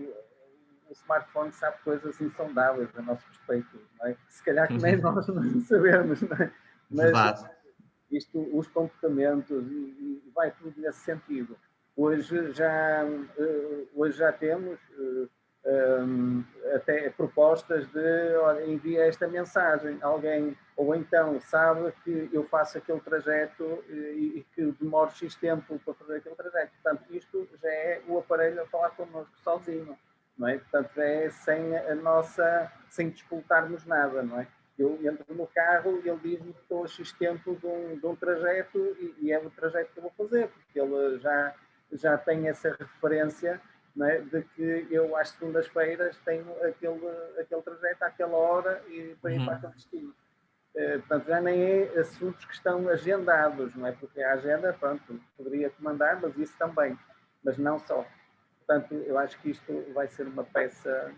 o smartphone sabe coisas insondáveis a nosso respeito, não é? Se calhar que nem nós não sabemos, não é? Mas verdade. Os comportamentos, e vai tudo nesse sentido. Hoje já temos até propostas de, olha, envia esta mensagem a alguém, ou então sabe que eu faço aquele trajeto e que demoro X tempo para fazer aquele trajeto. Portanto, isto já é o aparelho a falar connosco sozinho. Não é? Portanto, é sem disputarmos nada, não é? Eu entro no carro e ele diz-me que estou a X tempo de um trajeto e é o trajeto que eu vou fazer, porque ele já tem essa referência, não é? De que eu às segundas-feiras tenho aquele trajeto àquela hora e para ir para aquele destino. Portanto, já nem é assuntos que estão agendados, não é? Porque a agenda, pronto, poderia comandar, mas isso também, mas não só. Portanto, eu acho que isto vai ser uma peça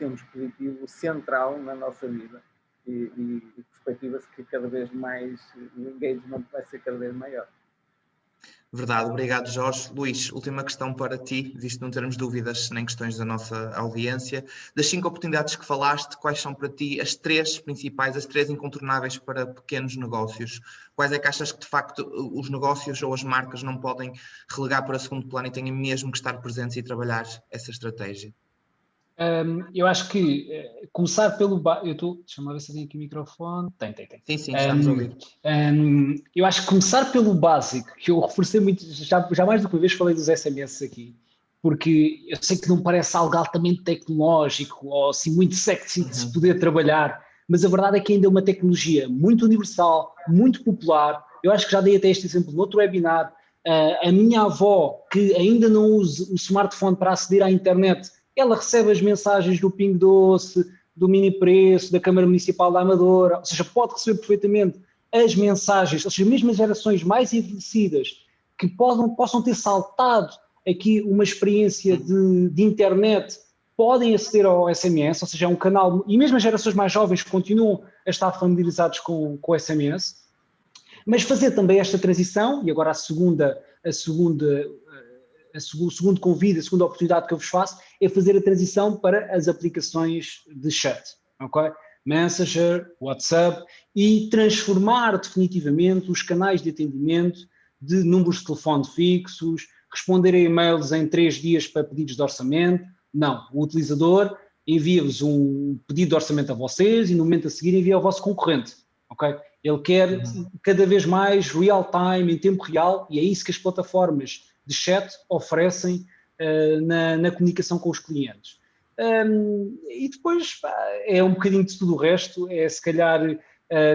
e um dispositivo central na nossa vida e perspectiva-se que cada vez mais o engagement vai ser cada vez maior. Verdade, obrigado Jorge. Luís, última questão para ti, visto não termos dúvidas nem questões da nossa audiência. Das 5 oportunidades que falaste, quais são para ti as 3 principais, as 3 incontornáveis para pequenos negócios? Quais é que achas que de facto os negócios ou as marcas não podem relegar para segundo plano e têm mesmo que estar presentes e trabalhar essa estratégia? Eu acho que começar pelo... Deixa-me ver se tem aqui o microfone. Tem. Sim, estamos a ouvir. Eu acho que começar pelo básico, que eu reforcei muito, já mais do que uma vez falei dos SMS aqui, porque eu sei que não parece algo altamente tecnológico ou assim muito sexy de se poder trabalhar, mas a verdade é que ainda é uma tecnologia muito universal, muito popular. Eu acho que já dei até este exemplo no outro webinar. A minha avó, que ainda não usa o smartphone para aceder à internet, ela recebe as mensagens do Pingo Doce, do Mini Preço, da Câmara Municipal da Amadora, ou seja, pode receber perfeitamente as mensagens, ou seja, mesmo as gerações mais envelhecidas que possam ter saltado aqui uma experiência de internet, podem aceder ao SMS, ou seja, é um canal, e mesmo as gerações mais jovens continuam a estar familiarizados com o SMS, mas fazer também esta transição, e agora o segundo convite, a segunda oportunidade que eu vos faço é fazer a transição para as aplicações de chat, ok? Messenger, WhatsApp, e transformar definitivamente os canais de atendimento de números de telefone fixos, responder a e-mails em 3 dias para pedidos de orçamento. Não, o utilizador envia-vos um pedido de orçamento a vocês e no momento a seguir envia ao vosso concorrente, ok? Ele quer cada vez mais real-time, em tempo real, e é isso que as plataformas de chat oferecem na comunicação com os clientes. E depois é um bocadinho de tudo o resto, é se calhar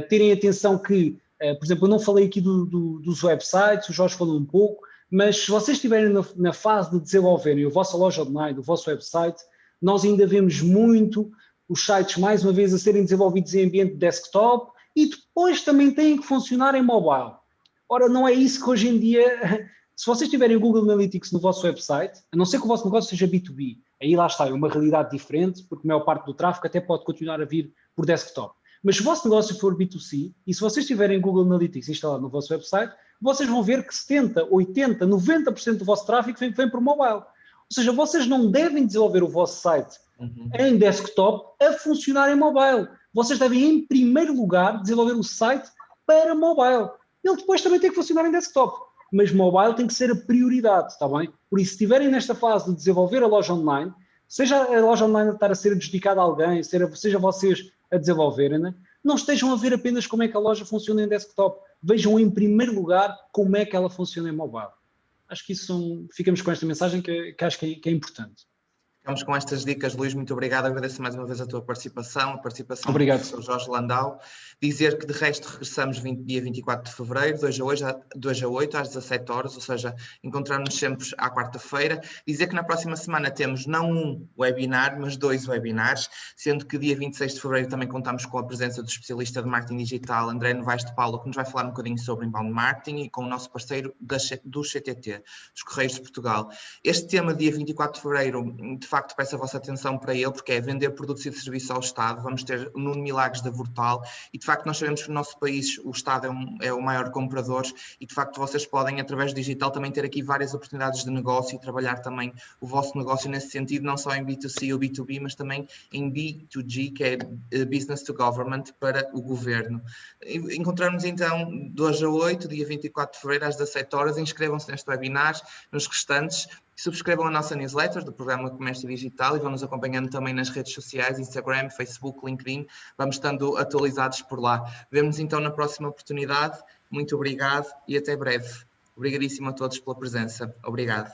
terem atenção que, por exemplo, eu não falei aqui dos websites, o Jorge falou um pouco, mas se vocês estiverem na fase de desenvolverem a vossa loja online, o vosso website, nós ainda vemos muito os sites, mais uma vez, a serem desenvolvidos em ambiente desktop e depois também têm que funcionar em mobile. Ora, não é isso que hoje em dia Se vocês tiverem o Google Analytics no vosso website, a não ser que o vosso negócio seja B2B, aí lá está, é uma realidade diferente, porque a maior parte do tráfego até pode continuar a vir por desktop. Mas se o vosso negócio for B2C, e se vocês tiverem Google Analytics instalado no vosso website, vocês vão ver que 70%, 80%, 90% do vosso tráfego vem por mobile. Ou seja, vocês não devem desenvolver o vosso site em desktop a funcionar em mobile. Vocês devem, em primeiro lugar, desenvolver o site para mobile. Ele depois também tem que funcionar em desktop. Mas mobile tem que ser a prioridade, está bem? Por isso, se estiverem nesta fase de desenvolver a loja online, seja a loja online a estar a ser adjudicada a alguém, seja vocês a desenvolverem, né? Não estejam a ver apenas como é que a loja funciona em desktop. Vejam em primeiro lugar como é que ela funciona em mobile. Acho que ficamos com esta mensagem que acho que é importante. Ficamos com estas dicas, Luís, muito obrigado. Agradeço mais uma vez a tua participação, Obrigado. do professor Jorge Landau. Dizer que, de resto, regressamos dia 24 de fevereiro, 2 a 8, às 17 horas, ou seja, encontramos-nos sempre à quarta-feira. Dizer que na próxima semana temos não um webinar, mas 2 webinars, sendo que dia 26 de fevereiro também contamos com a presença do especialista de marketing digital, André Novaes de Paulo, que nos vai falar um bocadinho sobre inbound marketing, e com o nosso parceiro do CTT, dos Correios de Portugal. Este tema, dia 24 de fevereiro, de facto, peço a vossa atenção para ele, porque é vender produtos e serviços ao Estado. Vamos ter o Nuno Milagres da Vortal, e de facto nós sabemos que no nosso país o Estado é o maior comprador, e de facto vocês podem, através do digital, também ter aqui várias oportunidades de negócio e trabalhar também o vosso negócio nesse sentido, não só em B2C ou B2B, mas também em B2G, que é Business to Government, para o governo. Encontramos então 2 a 8, dia 24 de fevereiro, às 17 horas. Inscrevam-se neste webinar, nos restantes. Subscrevam a nossa newsletter do programa Comércio Digital e vão-nos acompanhando também nas redes sociais, Instagram, Facebook, LinkedIn. Vamos estando atualizados por lá. Vemo-nos então na próxima oportunidade. Muito obrigado e até breve. Obrigadíssimo a todos pela presença. Obrigado.